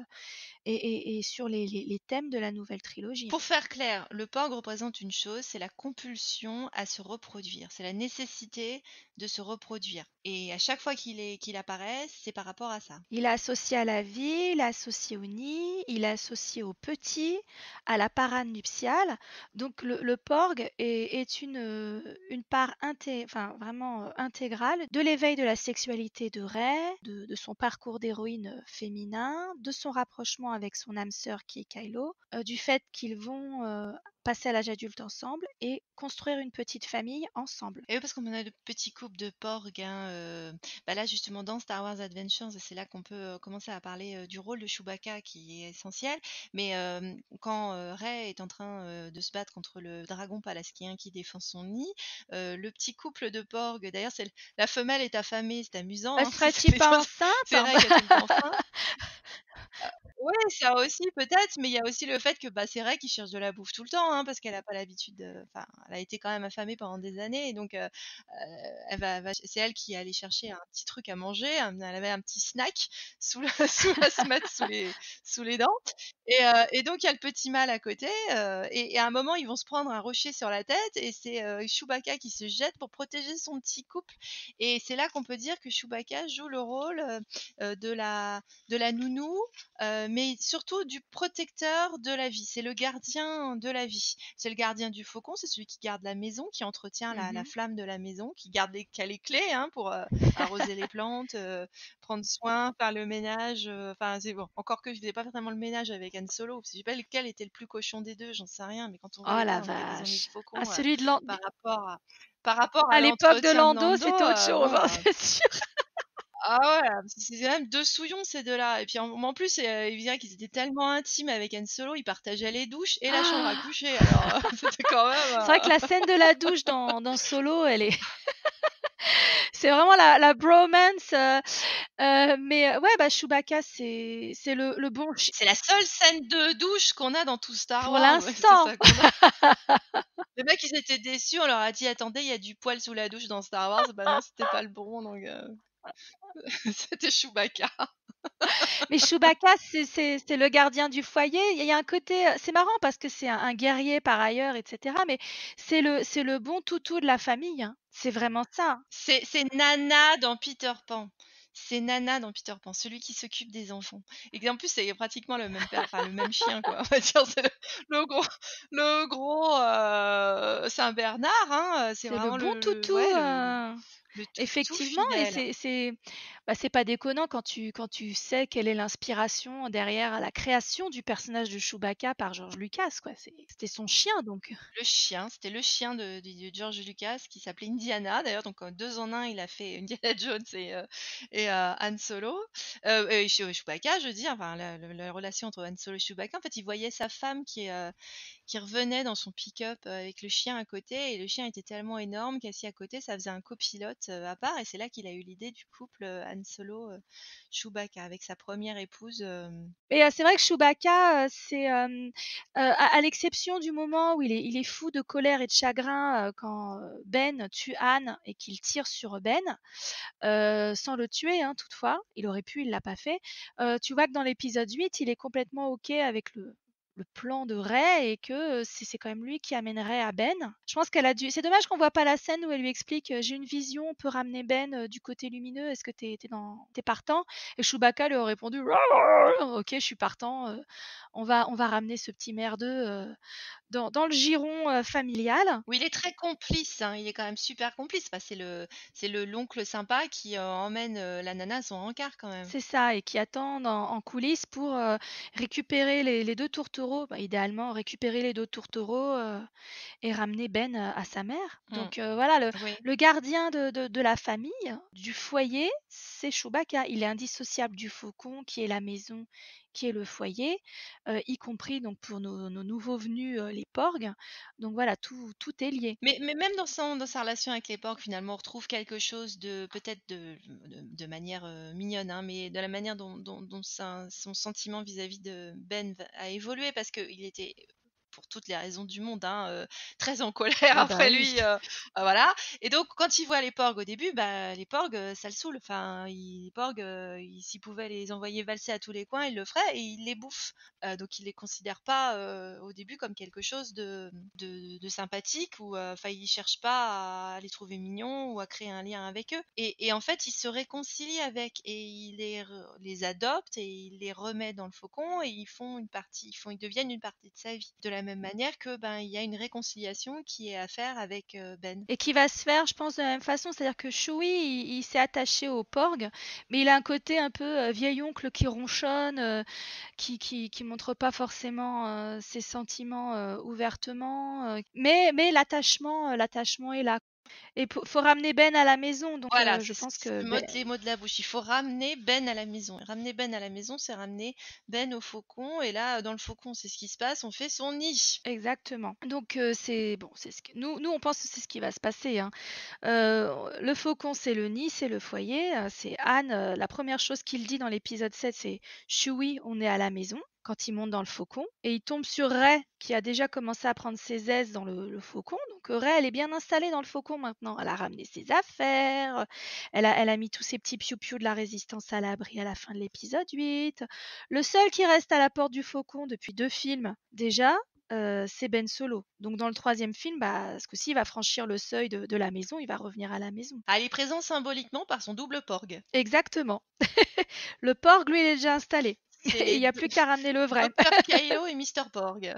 et sur les thèmes de la nouvelle trilogie. Pour faire clair, le porg représente une chose, c'est la compulsion à se reproduire, c'est la nécessité de se reproduire. Et à chaque fois qu'il apparaît, c'est par rapport à ça. Il est associé à la vie, il est associé au nid, il est associé au petit, à la parade nuptiale. Donc le porg est une part enfin, vraiment intégrale de l'éveil de la sexualité de Rey, de son parcours d'héroïne féminin, de son rapprochement avec son âme sœur qui est Kylo, du fait qu'ils vont passer à l'âge adulte ensemble et construire une petite famille ensemble. Et oui, parce qu'on a de petits couples de porg, hein, bah là justement dans Star Wars Adventures, c'est là qu'on peut commencer à parler du rôle de Chewbacca qui est essentiel. Mais quand Rey est en train de se battre contre le dragon palaskien qui défend son nid, le petit couple de porg, d'ailleurs la femelle est affamée, c'est amusant, Bah, hein, serais-tu pas enceinte? c'est Rey qui a tombe enceinte. Ouais, ça aussi peut-être, mais il y a aussi le fait que, bah, c'est vrai qu'il cherche de la bouffe tout le temps, hein, parce qu'elle a pas l'habitude de enfin, elle a été quand même affamée pendant des années et donc elle va c'est elle qui allait chercher un petit truc à manger, elle avait un petit snack sous le sous la se mettre sous les dents et donc il y a le petit mâle à côté, et à un moment, ils vont se prendre un rocher sur la tête et c'est, Chewbacca qui se jette pour protéger son petit couple et c'est là qu'on peut dire que Chewbacca joue le rôle, de la nounou, mais surtout du protecteur de la vie. C'est le gardien de la vie. C'est le gardien du faucon, c'est celui qui garde la maison, qui entretient la Mmh. flamme de la maison, qui a les clés hein, pour arroser les plantes, prendre soin, faire le ménage. Enfin, c'est bon. Encore que je faisais pas vraiment le ménage avec Han Solo. Je sais pas lequel était le plus cochon des deux, j'en sais rien. Mais quand on Oh voyait la ça dans le capitaine du vache! Ah Faucon, celui de Lan par rapport à, par rapport à à l'époque de l'entretien de Lando, Lando, c'était autre chose, bon, hein, c'est sûr. ah ouais, c'est quand même 2 souillons ces 2 là et puis en plus, il dirait qu'ils étaient tellement intimes avec Han Solo, ils partageaient les douches et la chambre à Ah! coucher alors, c'était quand même, C'est vrai que la scène de la douche dans Solo, elle est c'est vraiment la bromance, mais ouais, bah, Chewbacca, c'est le bon chi c'est la seule scène de douche qu'on a dans tout Star pour Wars, ouais, c'est l'instant. ça qu'on a. Les mecs, ils étaient déçus, on leur a dit: «Attendez, il y a du poil sous la douche dans Star Wars». Bah non, c'était pas le bon donc c'était Chewbacca. Mais Chewbacca, c'est le gardien du foyer. Il y a un côté, c'est marrant parce que c'est un guerrier par ailleurs et cetera, mais c'est le bon toutou de la famille, hein. C'est vraiment ça. C'est Nana dans Peter Pan. C'est Nana dans Peter Pan, celui qui s'occupe des enfants. Et en plus, c'est pratiquement le même père, enfin le même chien, quoi. On va dire, c'est le gros Saint-Bernard, hein. C'est C'est le vraiment bon toutou, ouais, le toutou effectivement et fidèle. c'est pas déconnant quand tu sais quelle est l'inspiration derrière la création du personnage de Chewbacca par George Lucas, quoi. C'était son chien donc. Le chien, c'était le chien de George Lucas qui s'appelait Indiana. D'ailleurs, donc en 2 en un, il a fait Indiana Jones et Han Solo. Et Chewbacca, je veux dire, enfin la relation entre Han Solo et Chewbacca, en fait, il voyait sa femme qui revenait dans son pick-up avec le chien à côté et le chien était tellement énorme qu'assis à côté, ça faisait un copilote, à part et c'est là qu'il a eu l'idée du couple, Han Solo, Chewbacca avec sa première épouse, Et c'est vrai que Chewbacca, à l'exception du moment où il est fou de colère et de chagrin, quand, Ben tue Han et qu'il tire sur Ben, sans le tuer, hein, toutefois. Il aurait pu, il l'a pas fait. Tu vois que dans l'épisode 8, il est complètement OK avec le plan de Rey et que, c'est quand même lui qui amènerait à Ben. Je pense qu'elle a dû c'est dommage qu'on voit pas la scène où elle lui explique, «J'ai une vision, on peut ramener Ben, du côté lumineux. Est-ce que t'es partant?» Et Chewbacca lui aurait répondu: «OK, je suis partant, on va ramener ce petit merdeux, dans le giron, familial». où il est très complice, hein, il est quand même super complice. Enfin, c'est le l'oncle sympa qui, emmène, la nana à son encart quand même. C'est ça et qui attendent en coulisses pour, récupérer les 2 tourtereaux, bah, idéalement récupérer les 2 tourtereaux, et ramener Ben, à sa mère. Mmh. Donc voilà, le Oui. le gardien de la famille, du foyer, c'est Chewbacca. Il est indissociable du faucon qui est la maison, qui est le foyer, y compris donc pour nos nouveaux venus, les porgs. Donc voilà, tout est lié. Mais même dans sa relation avec les porcs, finalement, on retrouve quelque chose de peut-être de manière, mignonne, hein, mais de la manière dont son sentiment vis-à-vis de Ben a évolué parce qu'il était, pour toutes les raisons du monde, hein, très en colère Ah bah après oui. lui, voilà et donc quand il voit les porcs au début, bah, les porcs, ça le saoule. Enfin, les porcs, s'il pouvait les envoyer valser à tous les coins, il le ferait et il les bouffe. Donc il les considère pas, au début comme quelque chose de sympathique ou enfin il cherche pas à les trouver mignons ou à créer un lien avec eux et en fait il se réconcilie avec et il les adopte et il les remet dans le faucon et ils deviennent une partie de sa vie de la même manière que ben il y a une réconciliation qui est à faire avec Ben. Et qui va se faire, je pense, de la même façon. C'est-à-dire que Chewie, il s'est attaché au porg, mais il a un côté un peu vieil oncle qui ronchonne, qui montre pas forcément ses sentiments ouvertement. Mais l'attachement est là. Et faut ramener Ben à la maison, donc Voilà, je pense que tu m'ôtes les mots de la bouche. Il faut ramener Ben à la maison. Et ramener Ben à la maison, c'est ramener Ben au faucon. Et là, dans le faucon, c'est ce qui se passe. On fait son nid. exactement. Donc c'est bon, c'est ce que nous on pense que c'est ce qui va se passer, hein. Le faucon, c'est le nid, c'est le foyer, c'est Anne, la première chose qu'il dit dans l'épisode 7, c'est: «Chewie, on est à la maison», quand il monte dans le faucon et il tombe sur Rey qui a déjà commencé à prendre ses aises dans le faucon. Donc Rey, elle est bien installée dans le faucon maintenant. Elle a ramené ses affaires, elle a mis tous ses petits piou-piou de la résistance à l'abri à la fin de l'épisode 8. Le seul qui reste à la porte du faucon depuis 2 films déjà, c'est Ben Solo. Donc dans le 3e film, bah, ce coup-ci, il va franchir le seuil de la maison, il va revenir à la maison. Ah, elle est présente symboliquement par son double porg. Exactement. Le porg, lui, il est déjà installé. Il C'est n'y a plus qu'à ramener le vrai. Dr Kylo et Mr Porg.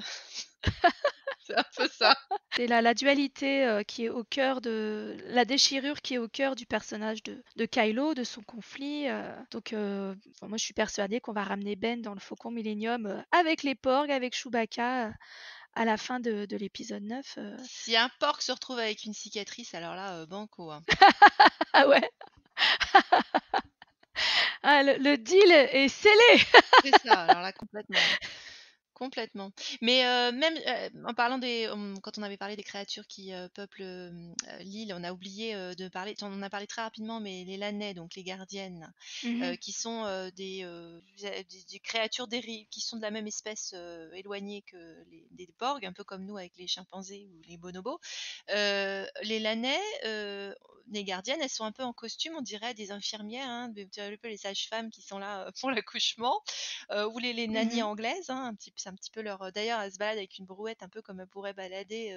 C'est un peu ça. C'est la dualité qui est au cœur de la déchirure qui est au cœur du personnage de Kylo, de son conflit. Donc moi je suis persuadée qu'on va ramener Ben dans le Faucon Millenium avec les Porgs, avec Chewbacca à la fin de l'épisode 9. Si un porc se retrouve avec une cicatrice, alors là, banco. Hein. Ah ouais. Ah, le deal est scellé. C'est ça, alors là, complètement. Complètement. Mais même en parlant quand on avait parlé des créatures qui peuplent l'île, on a oublié de parler, on en a parlé très rapidement, mais les Lanais, donc les gardiennes, Mhm. qui sont des créatures qui sont de la même espèce éloignée que des porgs, un peu comme nous avec les chimpanzés ou les bonobos. Les Lanais, les gardiennes, elles sont un peu en costume, on dirait des infirmières, hein, un peu les sages-femmes qui sont là pour l'accouchement, ou les nannies Mhm. anglaises, hein, c'est un petit peu leur. D'ailleurs, elles se baladent avec une brouette, un peu comme elles pourraient balader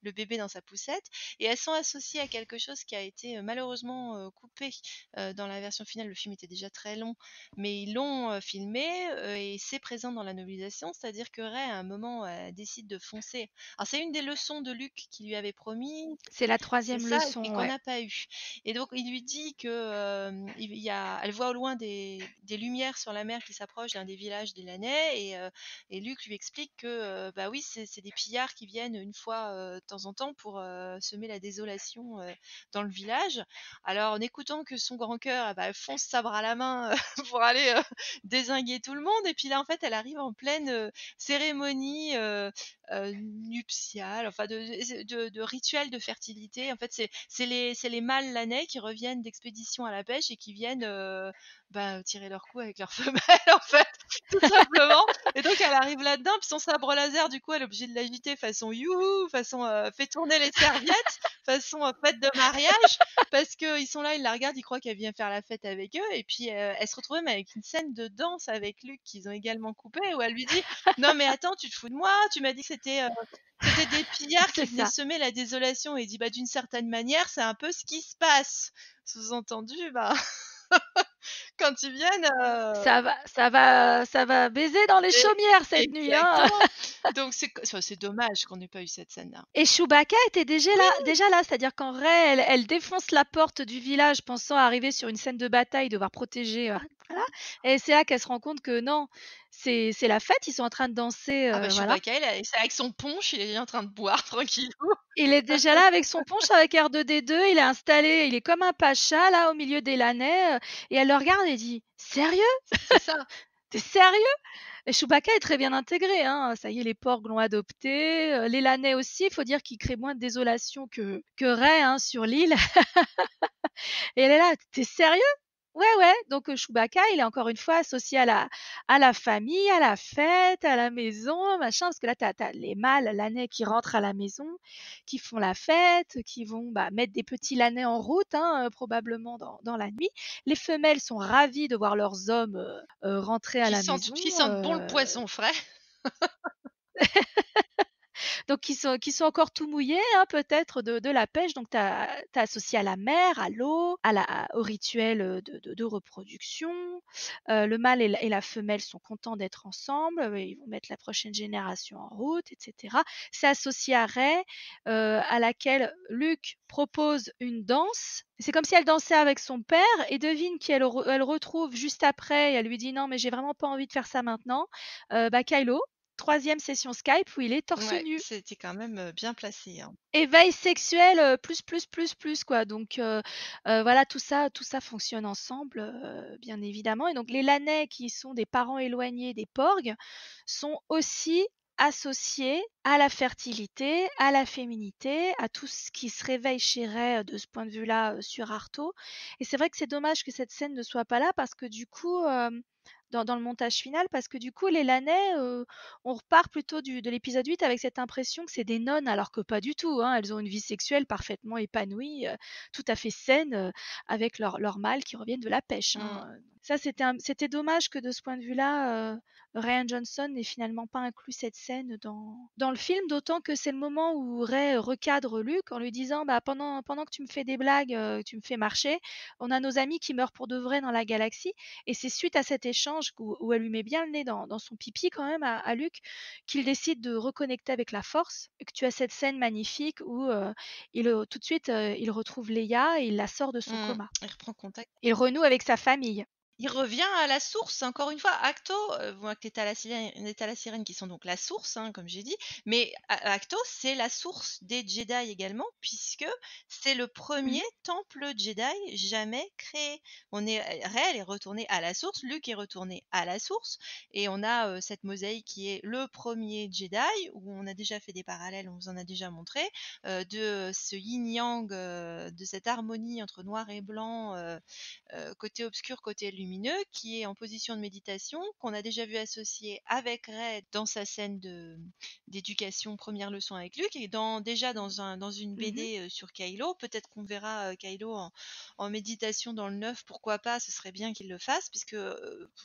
le bébé dans sa poussette, et elles sont associées à quelque chose qui a été malheureusement coupé dans la version finale. Le film était déjà très long, mais ils l'ont filmé et c'est présent dans la novelisation, c'est-à-dire que Rey, à un moment, décide de foncer. Alors, c'est une des leçons de Luke qui lui avait promis. C'est la C'est 3e ça, et leçon, qu'on ouais. n'a pas eu. Et donc, il lui dit que elle voit au loin des lumières sur la mer qui s'approchent d'un des villages des Lanais, et Luc lui explique que, bah oui, c'est des pillards qui viennent une fois de temps en temps pour semer la désolation dans le village. Alors, en écoutant que son grand cœur, bah, elle fonce sabre à la main pour aller dézinguer tout le monde. Et puis là, en fait, elle arrive en pleine cérémonie nuptiale, enfin de rituel de fertilité. En fait, c'est les mâles lanais qui reviennent d'expédition à la pêche et qui viennent tirer leur coup avec leurs femelles, en fait, tout simplement. Et donc, elle arrive là-dedans, puis son sabre laser, du coup, elle est obligée de l'agiter façon youhou, façon fait tourner les serviettes, façon fête de mariage, parce qu'ils sont là, ils la regardent, ils croient qu'elle vient faire la fête avec eux. Et puis, elle se retrouve même avec une scène de danse avec Luc qu'ils ont également coupé, où elle lui dit: non, mais attends, tu te fous de moi, tu m'as dit que c'était des pillards qui C'est venaient ça. semer la désolation. Et il dit: bah, d'une certaine manière, c'est un peu ce qui se passe. Sous-entendu, bah, quand ils viennent. Ça va baiser dans les chaumières cette nuit, hein. Exactement. Donc, c'est dommage qu'on n'ait pas eu cette scène-là. Et Chewbacca était déjà là, c'est-à-dire qu'en vrai, elle défonce la porte du village pensant arriver sur une scène de bataille, devoir protéger, voilà. Et c'est là qu'elle se rend compte que non, c'est la fête, ils sont en train de danser, Ah, bah, voilà. Chewbacca, c'est avec son punch, il est en train de boire tranquillou. Il est déjà là avec son punch avec R2D2, il est installé, il est comme un pacha là au milieu des Lanais, et elle le regarde et dit: «Sérieux? C'est ça. Tu sérieux?» Et Chewbacca est très bien intégré, hein. Ça y est, les Porgs l'ont adopté, les Lanais aussi. Il faut dire qu'ils créent moins de désolation que Rey, hein, sur l'île. Et elle est là: «Tu sérieux?» «Ouais, ouais». Donc Chewbacca, il est encore une fois associé à la famille, à la fête, à la maison, machin. Parce que là, tu as les mâles Lanais qui rentrent à la maison, qui font la fête, qui vont, bah, mettre des petits Lanais en route, hein, probablement dans la nuit. Les femelles sont ravies de voir leurs hommes, rentrer à la maison, Qui sentent bon le poisson frais. donc qui sont encore tout mouillés, hein, peut-être de la pêche. Donc tu as associé à la mer, à l'eau, au rituel de reproduction. Le mâle et la femelle sont contents d'être ensemble, ils vont mettre la prochaine génération en route, etc. C'est associé à Rey, à laquelle Luke propose une danse. C'est comme si elle dansait avec son père, et devine qui elle retrouve juste après, et elle lui dit: non mais j'ai vraiment pas envie de faire ça maintenant. Kylo, 3e session Skype où il est torse Ouais, nu. c'était quand même, bien placé, hein. Éveil sexuel, plus quoi donc voilà tout ça fonctionne ensemble, bien évidemment et donc les Lannais qui sont des parents éloignés des Porgs sont aussi associés à la fertilité, à la féminité, à tout ce qui se réveille chez Ray, de ce point de vue-là, sur Arto et c'est vrai que c'est dommage que cette scène ne soit pas là parce que du coup, dans le montage final parce que du coup les Lannais, on repart plutôt de l'épisode 8 avec cette impression que c'est des nonnes, alors que pas du tout, hein. Elles ont une vie sexuelle parfaitement épanouie, tout à fait saine, avec leur mâle qui reviennent de la pêche, Mmh. hein. Ça, c'était dommage que de ce point de vue-là, Rian Johnson n'ait finalement pas inclus cette scène dans le film, d'autant que c'est le moment où Ray recadre Luke en lui disant bah, pendant que tu me fais des blagues, tu me fais marcher, on a nos amis qui meurent pour de vrai dans la galaxie. Et c'est suite à cet échange où elle lui met bien le nez dans son pipi quand même à Luke qu'il décide de reconnecter avec la force et que tu as cette scène magnifique où tout de suite il retrouve Leia et il la sort de son Mmh. coma. Il reprend contact. Il renoue avec sa famille. Il revient à la source, encore une fois, Acto, bon avec les Thalassérennes qui sont donc la source, hein, comme j'ai dit, mais Acto, c'est la source des Jedi également, puisque c'est le premier Mmh. temple Jedi jamais créé. Rey, elle est retournée à la source, Luke est retourné à la source, et on a cette mosaïque qui est le premier Jedi, où on a déjà fait des parallèles, on vous en a déjà montré, de ce yin-yang, de cette harmonie entre noir et blanc, côté obscur, côté lumineux, qui est en position de méditation, qu'on a déjà vu associé avec Ray dans sa scène d'éducation, première leçon avec Luke, et déjà dans une Mmh. BD sur Kylo. Peut-être qu'on verra Kylo en méditation dans le 9, pourquoi pas, ce serait bien qu'il le fasse, puisque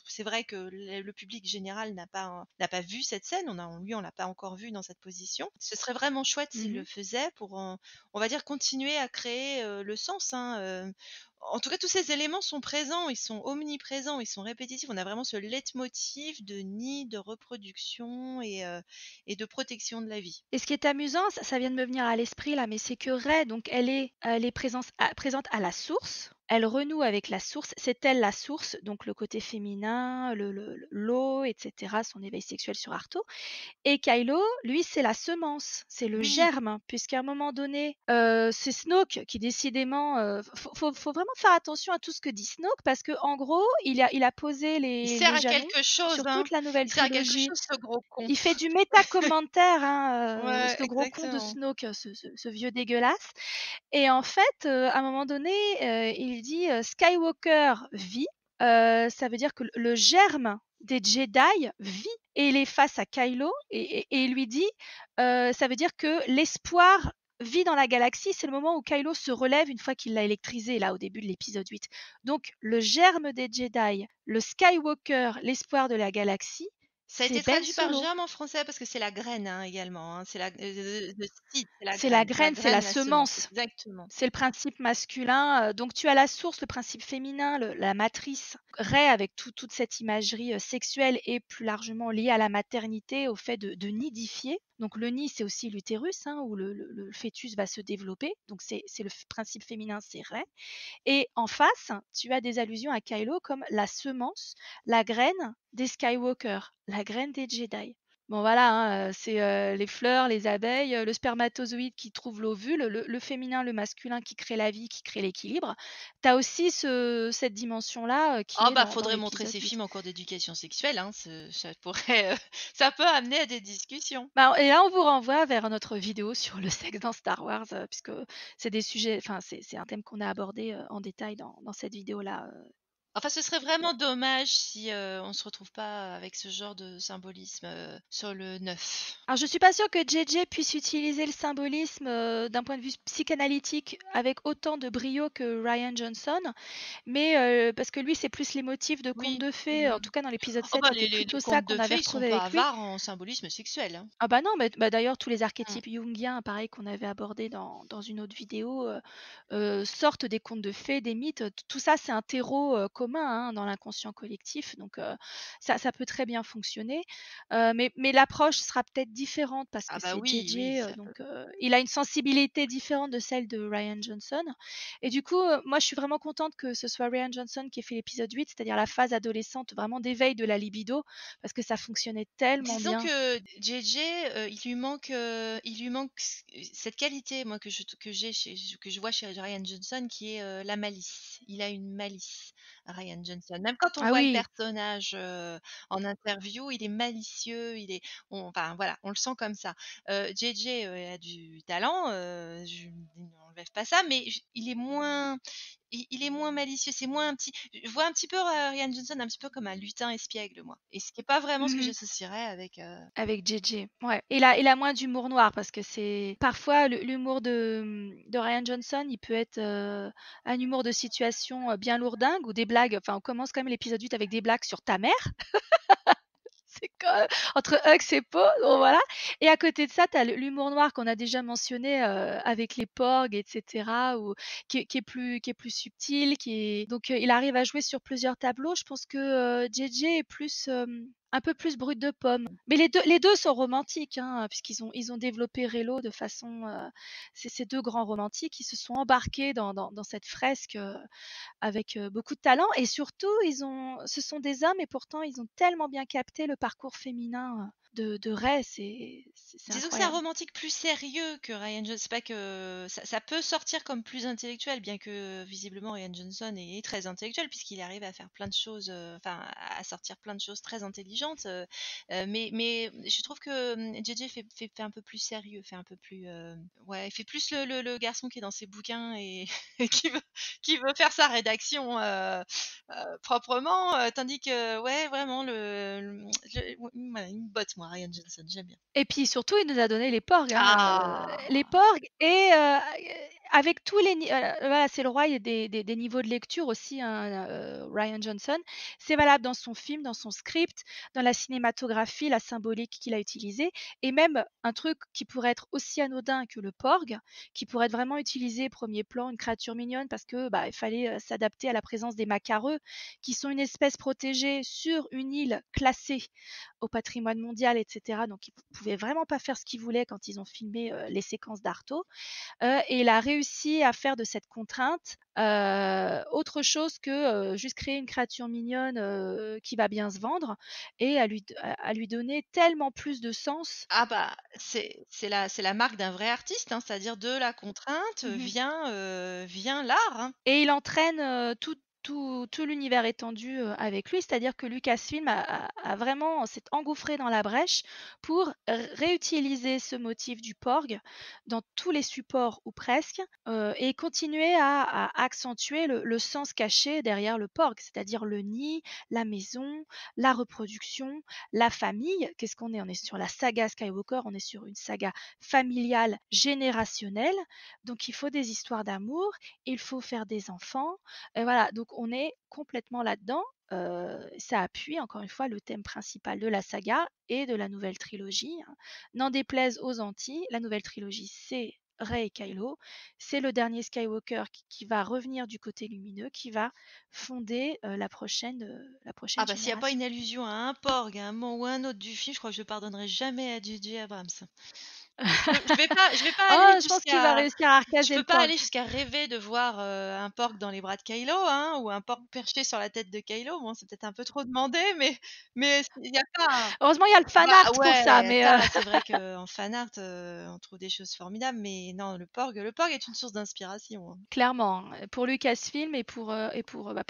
c'est vrai que le public général n'a pas vu cette scène, on l'a pas encore vu dans cette position. Ce serait vraiment chouette s'il le Mmh. faisait pour, on va dire, continuer à créer le sens, hein, en tout cas, tous ces éléments sont présents, ils sont omniprésents, ils sont répétitifs. On a vraiment ce leitmotiv de nid, de reproduction et de protection de la vie. Et ce qui est amusant, ça vient de me venir à l'esprit là, mais c'est que Rey, donc elle est présente à la source. Elle renoue avec la source. C'est elle la source, donc le côté féminin, l'eau, etc., son éveil sexuel sur Arto. Et Kylo, lui, c'est la semence, c'est le Oui, germe, puisqu'à un moment donné, c'est Snoke qui décidément, faut vraiment faire attention à tout ce que dit Snoke parce que en gros, il a posé il les sert à jalons quelque chose, sur hein. toute la nouvelle Il sert à quelque trilogie. chose, ce gros con. Il fait du méta-commentaire, hein, Ouais, ce gros con de exactement. Snoke, ce vieux dégueulasse et en fait, à un moment donné, il dit, «Skywalker vit», ça veut dire que le germe des Jedi vit et il est face à Kylo et il lui dit, ça veut dire que l'espoir vit dans la galaxie. C'est le moment où Kylo se relève une fois qu'il l'a électrisé, là, au début de l'épisode 8. Donc le germe des Jedi, le Skywalker, l'espoir de la galaxie, Ça a c'est été Ben traduit par Solo. germe en français parce que c'est la graine, hein, également, hein. C'est le seed, c'est la C'est la graine, la semence, semence. exactement. C'est le principe masculin. Donc tu as la source, le principe féminin, la matrice. Rey avec toute cette imagerie sexuelle et plus largement liée à la maternité, au fait de nidifier. Donc le nid, c'est aussi l'utérus, hein, où le fœtus va se développer. Donc c'est le principe féminin, c'est Rey. Et en face, tu as des allusions à Kylo comme la semence, la graine des Skywalker, la graine des Jedi. Bon voilà, hein, c'est les fleurs, les abeilles, le spermatozoïde qui trouve l'ovule, le féminin, le masculin qui crée la vie, qui crée l'équilibre. Tu as aussi cette dimension-là qui Ah est bah, dans faudrait montrer l'épisode ces 8. films en cours d'éducation sexuelle, hein, ça pourrait, ça peut amener à des discussions. Bah, et là, on vous renvoie vers notre vidéo sur le sexe dans Star Wars, puisque c'est des sujets, enfin c'est un thème qu'on a abordé en détail dans cette vidéo-là. Enfin, ce serait vraiment dommage si, on se retrouve pas avec ce genre de symbolisme, sur le 9. Alors je suis pas sûre que JJ puisse utiliser le symbolisme d'un point de vue psychanalytique avec autant de brio que Ryan Johnson, mais parce que lui c'est plus les motifs de contes Oui, de fées, en oui. tout cas dans l'épisode Oh 7 bah, c'était les plutôt ça contes qu'on de avait fées, ils sont retrouvé pas avec lui. avares en symbolisme sexuel, hein. Ah bah non, bah d'ailleurs tous les Mmh. archétypes jungiens, pareil qu'on avait abordé dans une autre vidéo, sortent des contes de fées, des mythes, tout ça c'est un terreau commun commun, hein, dans l'inconscient collectif, donc ça peut très bien fonctionner. Mais l'approche sera peut-être différente parce Ah que bah c'est oui, oui, JJ, ça peut. donc il a une sensibilité différente de celle de Rian Johnson et du coup, moi je suis vraiment contente que ce soit Rian Johnson qui ait fait l'épisode 8, c'est-à-dire la phase adolescente vraiment d'éveil de la libido parce que ça fonctionnait tellement Disons bien. que JJ, il lui manque cette qualité, moi, que je vois chez Ryan Johnson, qui est la malice. Il a une malice, Ryan Johnson. Même quand on Ah voit le oui. personnage en interview, il est malicieux, enfin voilà, on le sent comme ça. JJ a du talent, je n'enlève pas ça, mais il est moins malicieux, c'est moins un petit. Je vois un petit peu Ryan Johnson un petit peu comme un lutin espiègle, moi. Et ce qui est pas vraiment ce que Mmh. j'associerais avec. Avec JJ, ouais. Il a moins d'humour noir parce que c'est parfois l'humour de Rian Johnson, il peut être, un humour de situation, bien lourdingue ou des blagues enfin, on commence quand même l'épisode 8 avec des blagues sur ta mère. C'est quand même entre Hux et Poe, bon voilà et à côté de ça, tu as l'humour noir qu'on a déjà mentionné, avec les porgs et cetera ou qui est plus subtil, qui est donc il arrive à jouer sur plusieurs tableaux. Je pense que, JJ est plus, un peu plus brut de pomme. Mais les deux sont romantiques, hein, puisqu'ils ont développé Relo de façon, c'est ces 2 grands romantiques, ils se sont embarqués dans cette fresque, avec beaucoup de talent et surtout ce sont des hommes et pourtant ils ont tellement bien capté le parcours féminin de Ray, c'est Disons que c'est un incroyable. romantique plus sérieux que Ryan Johnson. C'est pas que ça peut sortir comme plus intellectuel, bien que visiblement Ryan Johnson est très intellectuel puisqu'il arrive à faire plein de choses, enfin à sortir plein de choses très intelligentes. Mais je trouve que JJ fait un peu plus sérieux, fait un peu plus, ouais, il fait plus le garçon qui est dans ses bouquins et, et qui veut faire sa rédaction proprement, tandis que ouais vraiment voilà, il me botte moi Ryan Johnson, j'aime bien. Et puis surtout, il nous a donné les porgs, hein, les Ah! porgs et avec tous les ni voilà, c'est le roi des niveaux de lecture aussi, hein, Rian Johnson. C'est valable dans son film, dans son script, dans la cinématographie, la symbolique qu'il a utilisée et même un truc qui pourrait être aussi anodin que le porg, qui pourrait être vraiment utilisé 1er plan, une créature mignonne parce que, bah, il fallait, s'adapter à la présence des macareux, qui sont une espèce protégée sur une île classée au patrimoine mondial, etc. Donc, ils pouvaient vraiment pas faire ce qu'ils voulaient quand ils ont filmé les séquences d'Arto. Et il a réussi à faire de cette contrainte autre chose que juste créer une créature mignonne qui va bien se vendre et à lui donner tellement plus de sens. Ah bah, c'est la marque d'un vrai artiste, hein, c'est-à-dire de la contrainte, Mhm. vient l'art, hein. Et il entraîne tout l'univers étendu avec lui, c'est-à-dire que Lucasfilm a vraiment s'est engouffré dans la brèche pour réutiliser ce motif du porg dans tous les supports ou presque, et continuer à accentuer le sens caché derrière le porg, c'est-à-dire le nid, la maison, la reproduction, la famille. Qu'est-ce qu'on est? On est sur la saga Skywalker, on est sur une saga familiale, générationnelle, donc il faut des histoires d'amour, il faut faire des enfants. Et voilà, donc on est complètement là-dedans. Ça appuie encore une fois le thème principal de la saga et de la nouvelle trilogie, hein. N'en déplaise aux Antilles, la nouvelle trilogie, c'est Rey et Kylo. C'est le dernier Skywalker qui va revenir du côté lumineux, qui va fonder la Ah prochaine bah, s'il y a pas génération. une allusion à un porg, à un moment ou à un autre du film, je crois que je le pardonnerai jamais à J. J. Abrams. Je vais pas aller Oh, je pense qu'il va réussir à je arcaser peux le pas porg. aller jusqu'à rêver de voir, un porc dans les bras de Kylo, hein, ou un porc perché sur la tête de Kylo. Bon, c'est peut-être un peu trop demandé, mais il y a pas. Heureusement, il y a le fan Bah, art pour ça, ouais, mais ça, c'est vrai qu'en fan art, on trouve des choses formidables, mais non, le porg est une source d'inspiration, hein. clairement, pour Lucasfilm et pour les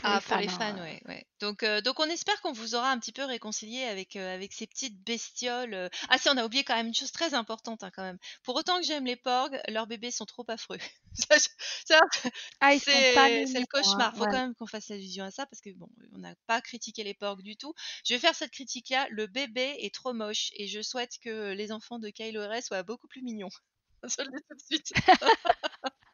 Ah, pour fans, les fans, hein. ouais, ouais. Donc on espère qu'on vous aura un petit peu réconcilié avec ces petites bestioles. Ah si, on a oublié quand même une chose très importante, hein, quand même. Pour autant que j'aime les porgs, leurs bébés sont trop affreux. Ça, ça, Ah, ils sont pas c'est le mignons, hein, cauchemar. Faut quand ouais. même qu'on fasse allusion à ça parce que bon, on n'a pas critiqué les porgs du tout. Je vais faire cette critique-là. Le bébé est trop moche et je souhaite que les enfants de Kylo Ren soient beaucoup plus mignons. Je le dis tout de suite.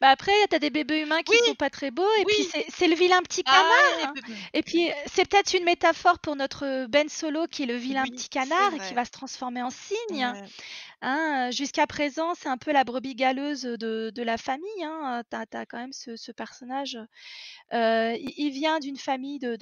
Bah, après, tu as des bébés humains qui Oui, sont pas très beaux et puis oui! c'est le vilain petit canard, Ah, les hein. bébés Et puis, c'est peut-être une métaphore pour notre Ben Solo qui est le vilain oui, petit c'est canard et qui vrai. va se transformer en cygne. Ouais. Hein, jusqu'à présent, c'est un peu la brebis galeuse de la famille, hein, tu as quand même ce personnage, il vient d'une famille de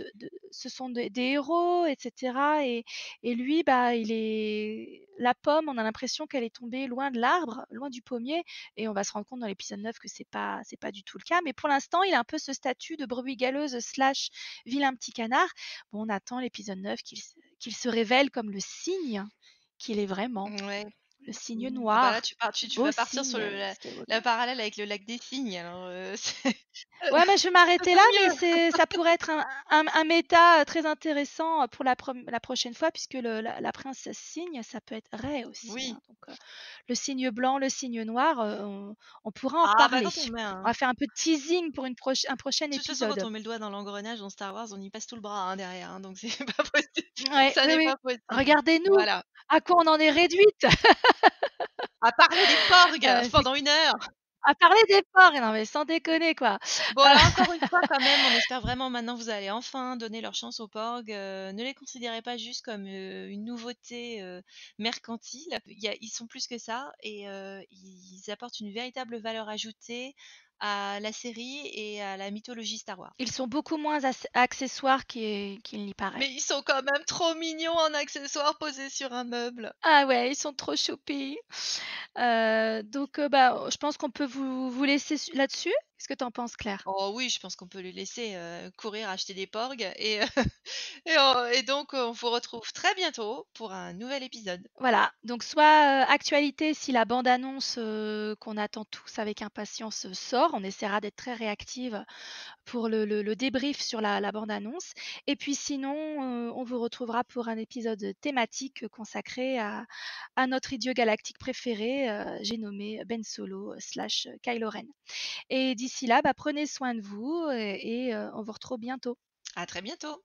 ce sont des héros et cetera et lui, bah, il est la pomme, on a l'impression qu'elle est tombée loin de l'arbre, loin du pommier et on va se rendre compte dans l'épisode 9 que c'est pas du tout le cas. Mais pour l'instant, il a un peu ce statut de brebis galeuse slash vilain petit canard. Bon, on attend l'épisode 9 qu'il se révèle comme le cygne qu'il est vraiment. Ouais. Le cygne Mmh. Ah bah, là, noir, tu beau vas partir sur cygne, le la Skywalker. la parallèle avec le lac des cygnes alors, c'est Ouais, mais je vais ça m'arrêter là, fait mais mieux. ça pourrait être un méta, très intéressant, pour la prochaine fois puisque la princesse cygne, ça peut être Rey aussi, hein, Oui. donc le cygne blanc, le cygne noir, on pourra en Ah bah, reparler. quand on met On va faire un peu de teasing pour un prochain de toute façon, quand épisode. on met le doigt dans l'engrenage dans Star Wars, on y passe tout le bras, hein, derrière, hein, donc c'est pas possible. Ouais, Ça oui, n'est oui. pas possible. Regardez-nous, Voilà. à quoi on en est réduite! À parler des porgs C'est pendant 1 heure. à parler des porcs, non mais sans déconner quoi. Bon, Heu, alors encore une fois, quand même, on espère vraiment maintenant vous allez enfin donner leur chance aux porgs, ne les considérez pas juste comme, une nouveauté, mercantile. Ils sont plus que ça et ils apportent une véritable valeur ajoutée à la série et à la mythologie Star Wars. Ils sont beaucoup moins accessoires qu'il n'y paraît. Mais ils sont quand même trop mignons en accessoires posés sur un meuble. Ah ouais, ils sont trop choupis. Donc bah, je pense qu'on peut vous laisser là-dessus. Qu'est-ce que tu en penses, Claire? Oh oui, je pense qu'on peut les laisser, courir acheter des porgs et et donc on vous retrouve très bientôt pour un nouvel épisode. Voilà, donc soit, actualité si la bande annonce, qu'on attend tous avec impatience, sort, on essaiera d'être très réactive pour le débrief sur la bande annonce et puis sinon, on vous retrouvera pour un épisode thématique consacré à notre idiot galactique préféré, j'ai nommé Ben Solo, slash Kylo Ren. Et d'ici là, bah, prenez soin de vous et on vous retrouve bientôt. À très bientôt.